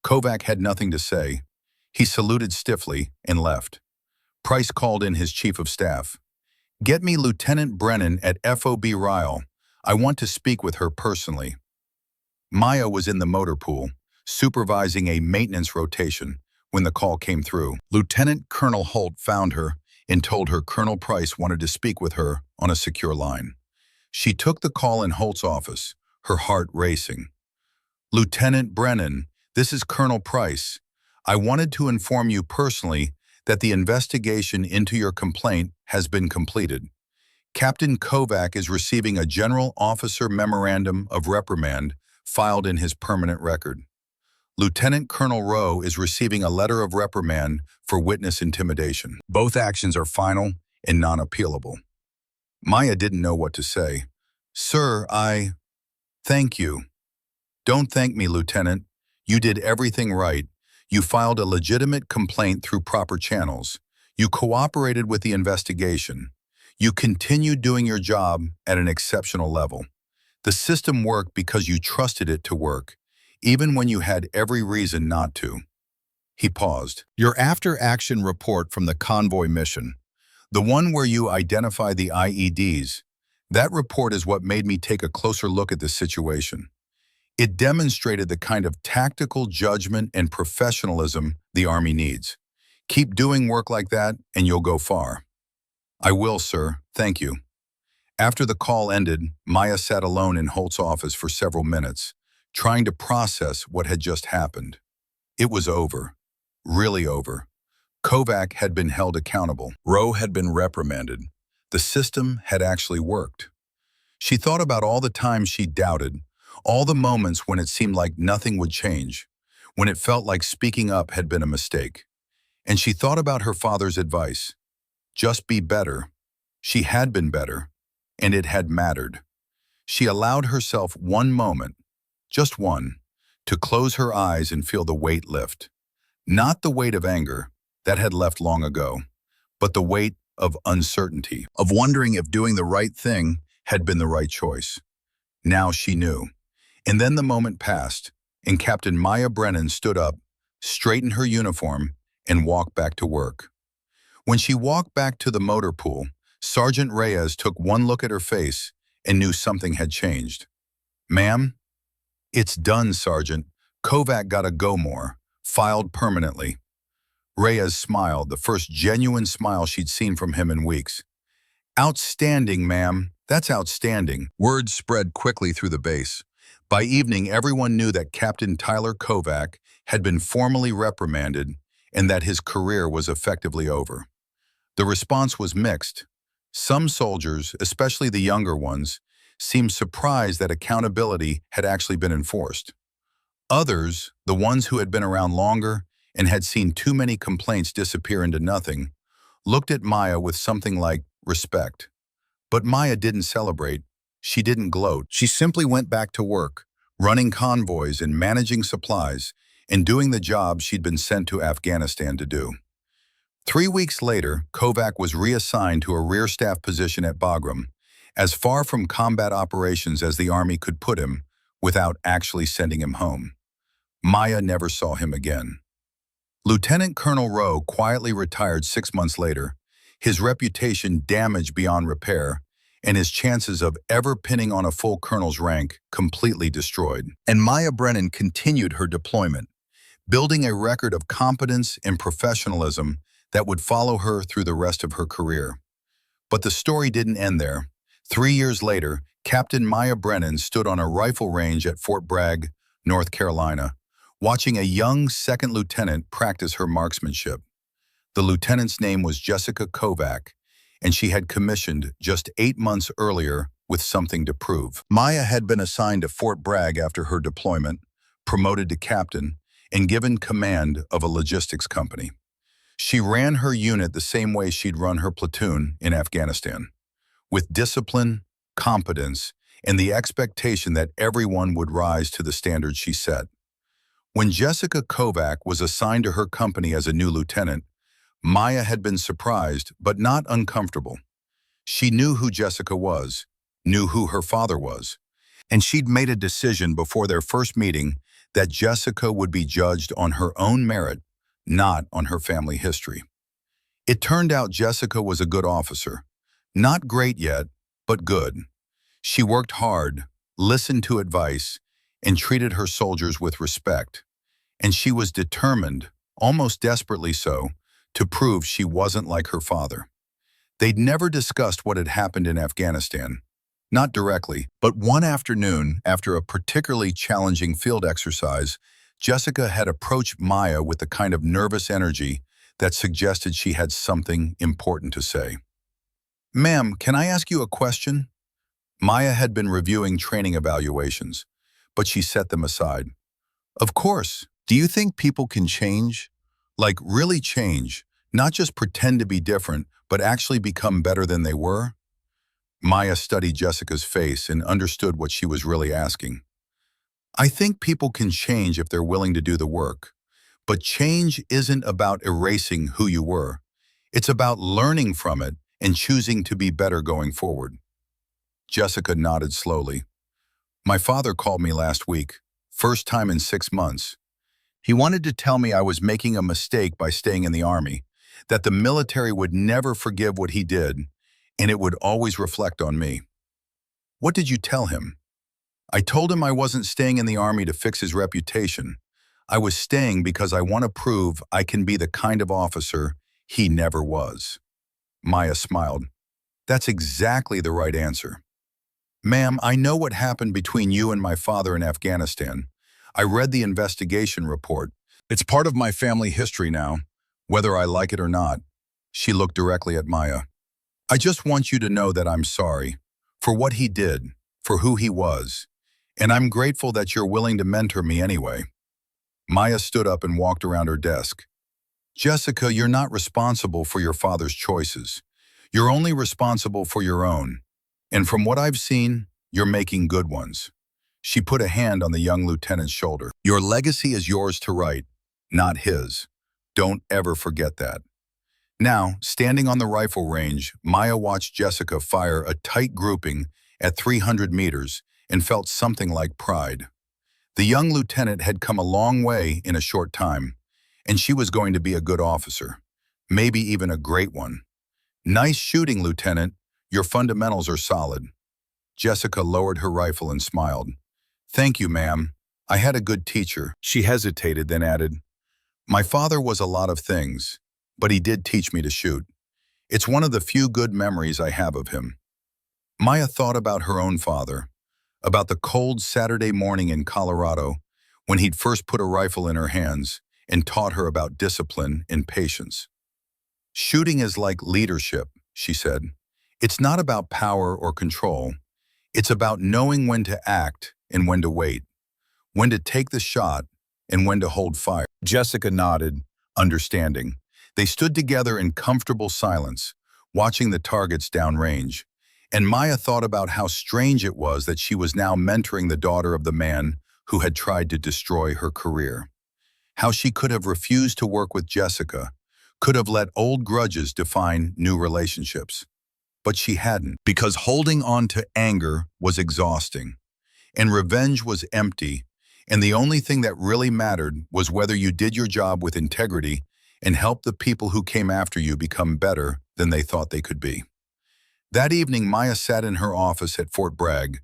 Kovac had nothing to say. He saluted stiffly and left. Price called in his chief of staff. Get me Lieutenant Brennan at FOB Ryle. I want to speak with her personally. Maya was in the motor pool, supervising a maintenance rotation when the call came through. Lieutenant Colonel Holt found her and told her Colonel Price wanted to speak with her on a secure line. She took the call in Holt's office, her heart racing. Lieutenant Brennan, this is Colonel Price. I wanted to inform you personally that the investigation into your complaint has been completed. Captain Kovac is receiving a General Officer Memorandum of Reprimand filed in his permanent record. Lieutenant Colonel Rowe is receiving a letter of reprimand for witness intimidation. Both actions are final and non-appealable. Maya didn't know what to say. Sir, Thank you. Don't thank me, Lieutenant. You did everything right. You filed a legitimate complaint through proper channels. You cooperated with the investigation. You continued doing your job at an exceptional level. The system worked because you trusted it to work, even when you had every reason not to. He paused. Your after-action report from the convoy mission, the one where you identify the IEDs, that report is what made me take a closer look at this situation. It demonstrated the kind of tactical judgment and professionalism the Army needs. Keep doing work like that and you'll go far. I will, sir. Thank you. After the call ended, Maya sat alone in Holt's office for several minutes, trying to process what had just happened. It was over. Really over. Kovac had been held accountable. Rowe had been reprimanded. The system had actually worked. She thought about all the times she doubted, all the moments when it seemed like nothing would change, when it felt like speaking up had been a mistake. And she thought about her father's advice. Just be better. She had been better, and it had mattered. She allowed herself one moment, just one, to close her eyes and feel the weight lift. Not the weight of anger, that had left long ago, but the weight of uncertainty, of wondering if doing the right thing had been the right choice. Now she knew. And then the moment passed, and Captain Maya Brennan stood up, straightened her uniform, and walked back to work. When she walked back to the motor pool, Sergeant Reyes took one look at her face and knew something had changed. Ma'am? It's done, Sergeant. Kovac got a go more, filed permanently. Reyes smiled, the first genuine smile she'd seen from him in weeks. Outstanding, ma'am. That's outstanding. Word spread quickly through the base. By evening, everyone knew that Captain Tyler Kovac had been formally reprimanded and that his career was effectively over. The response was mixed. Some soldiers, especially the younger ones, seemed surprised that accountability had actually been enforced. Others, the ones who had been around longer and had seen too many complaints disappear into nothing, looked at Maya with something like respect. But Maya didn't celebrate. She didn't gloat. She simply went back to work, running convoys and managing supplies, and doing the job she'd been sent to Afghanistan to do. 3 weeks later, Kovac was reassigned to a rear staff position at Bagram, as far from combat operations as the Army could put him, without actually sending him home. Maya never saw him again. Lieutenant Colonel Rowe quietly retired 6 months later, his reputation damaged beyond repair, and his chances of ever pinning on a full colonel's rank completely destroyed. And Maya Brennan continued her deployment, building a record of competence and professionalism that would follow her through the rest of her career. But the story didn't end there. 3 years later, Captain Maya Brennan stood on a rifle range at Fort Bragg, North Carolina, watching a young second lieutenant practice her marksmanship. The lieutenant's name was Jessica Kovac, and she had commissioned just 8 months earlier with something to prove. Maya had been assigned to Fort Bragg after her deployment, promoted to captain, and given command of a logistics company. She ran her unit the same way she'd run her platoon in Afghanistan, with discipline, competence, and the expectation that everyone would rise to the standards she set. When Jessica Kovac was assigned to her company as a new lieutenant, Maya had been surprised but not uncomfortable. She knew who Jessica was, knew who her father was, and she'd made a decision before their first meeting that Jessica would be judged on her own merit, not on her family history. It turned out Jessica was a good officer. Not great yet, but good. She worked hard, listened to advice, and treated her soldiers with respect. And she was determined, almost desperately so, to prove she wasn't like her father. They'd never discussed what had happened in Afghanistan. Not directly, but one afternoon, after a particularly challenging field exercise, Jessica had approached Maya with the kind of nervous energy that suggested she had something important to say. "Ma'am, can I ask you a question?" Maya had been reviewing training evaluations, but she set them aside. "Of course. Do you think people can change? Like really change, not just pretend to be different, but actually become better than they were?" Maya studied Jessica's face and understood what she was really asking. "I think people can change if they're willing to do the work. But change isn't about erasing who you were. It's about learning from it and choosing to be better going forward. Jessica nodded slowly. My father called me last week, first time in 6 months. He wanted to tell me I was making a mistake by staying in the Army, that the military would never forgive what he did, and it would always reflect on me. What did you tell him? I told him I wasn't staying in the Army to fix his reputation. I was staying because I want to prove I can be the kind of officer he never was. Maya smiled. That's exactly the right answer. Ma'am, I know what happened between you and my father in Afghanistan. I read the investigation report. It's part of my family history now, whether I like it or not. She looked directly at Maya. I just want you to know that I'm sorry for what he did, for who he was, and I'm grateful that you're willing to mentor me anyway. Maya stood up and walked around her desk. Jessica, you're not responsible for your father's choices. You're only responsible for your own. And from what I've seen, you're making good ones. She put a hand on the young lieutenant's shoulder. Your legacy is yours to write, not his. Don't ever forget that. Now, standing on the rifle range, Maya watched Jessica fire a tight grouping at 300 meters and felt something like pride. The young lieutenant had come a long way in a short time, and she was going to be a good officer, maybe even a great one. Nice shooting, Lieutenant. Your fundamentals are solid. Jessica lowered her rifle and smiled. Thank you, ma'am. I had a good teacher. She hesitated, then added, my father was a lot of things, but he did teach me to shoot. It's one of the few good memories I have of him. Maya thought about her own father, about the cold Saturday morning in Colorado when he'd first put a rifle in her hands and taught her about discipline and patience. Shooting is like leadership, she said. It's not about power or control. It's about knowing when to act and when to wait, when to take the shot and when to hold fire. Jessica nodded, understanding. They stood together in comfortable silence, watching the targets downrange. And Maya thought about how strange it was that she was now mentoring the daughter of the man who had tried to destroy her career. How she could have refused to work with Jessica, could have let old grudges define new relationships. But she hadn't, because holding on to anger was exhausting, and revenge was empty, and the only thing that really mattered was whether you did your job with integrity and helped the people who came after you become better than they thought they could be. That evening, Maya sat in her office at Fort Bragg,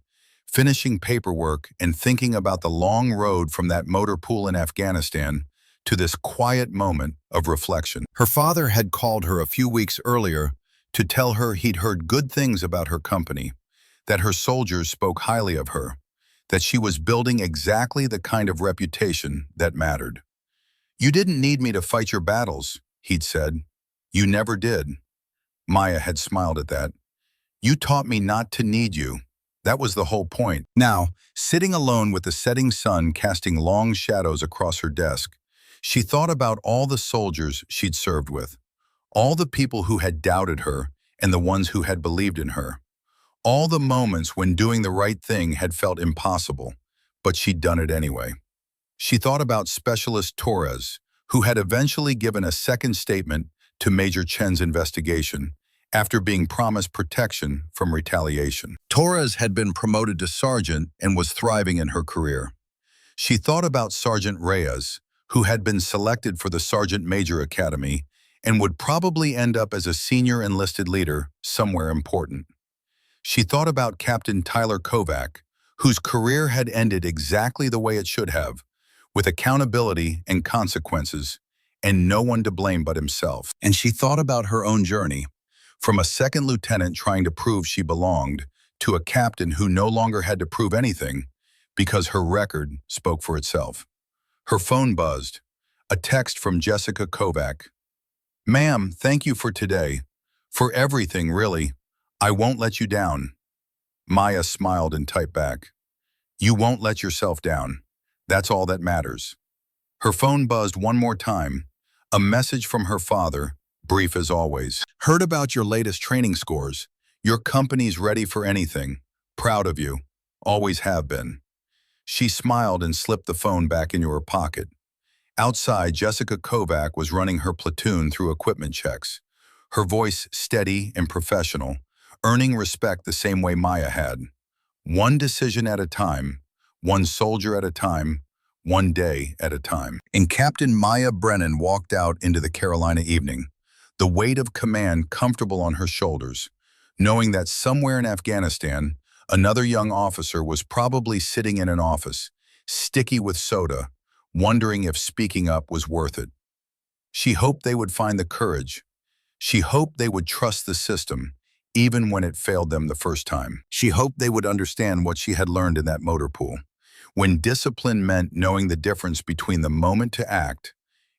finishing paperwork and thinking about the long road from that motor pool in Afghanistan to this quiet moment of reflection. Her father had called her a few weeks earlier to tell her he'd heard good things about her company, that her soldiers spoke highly of her, that she was building exactly the kind of reputation that mattered. You didn't need me to fight your battles, he'd said. You never did. Maya had smiled at that. You taught me not to need you. That was the whole point. Now, sitting alone with the setting sun casting long shadows across her desk, she thought about all the soldiers she'd served with, all the people who had doubted her and the ones who had believed in her, all the moments when doing the right thing had felt impossible, but she'd done it anyway. She thought about Specialist Torres, who had eventually given a second statement to Major Chen's investigation after being promised protection from retaliation. Torres had been promoted to sergeant and was thriving in her career. She thought about Sergeant Reyes, who had been selected for the Sergeant Major Academy and would probably end up as a senior enlisted leader somewhere important. She thought about Captain Tyler Kovac, whose career had ended exactly the way it should have, with accountability and consequences, and no one to blame but himself. And she thought about her own journey, from a second lieutenant trying to prove she belonged, to a captain who no longer had to prove anything because her record spoke for itself. Her phone buzzed, a text from Jessica Kovac. Ma'am, thank you for today. For everything, really. I won't let you down. Maya smiled and typed back. You won't let yourself down. That's all that matters. Her phone buzzed one more time, a message from her father, brief as always. Heard about your latest training scores. Your company's ready for anything. Proud of you. Always have been. She smiled and slipped the phone back into her pocket. Outside, Jessica Kovac was running her platoon through equipment checks. her voice steady and professional, earning respect the same way Maya had. One decision at a time, one soldier at a time, one day at a time. And Captain Maya Brennan walked out into the Carolina evening, the weight of command comfortable on her shoulders, knowing that somewhere in Afghanistan, another young officer was probably sitting in an office, sticky with soda, wondering if speaking up was worth it. She hoped they would find the courage. She hoped they would trust the system, even when it failed them the first time. She hoped they would understand what she had learned in that motor pool, when discipline meant knowing the difference between the moment to act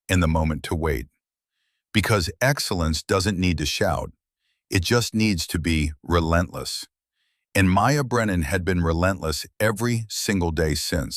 and the moment to wait. Because excellence doesn't need to shout, it just needs to be relentless. And Maya Brennan had been relentless every single day since.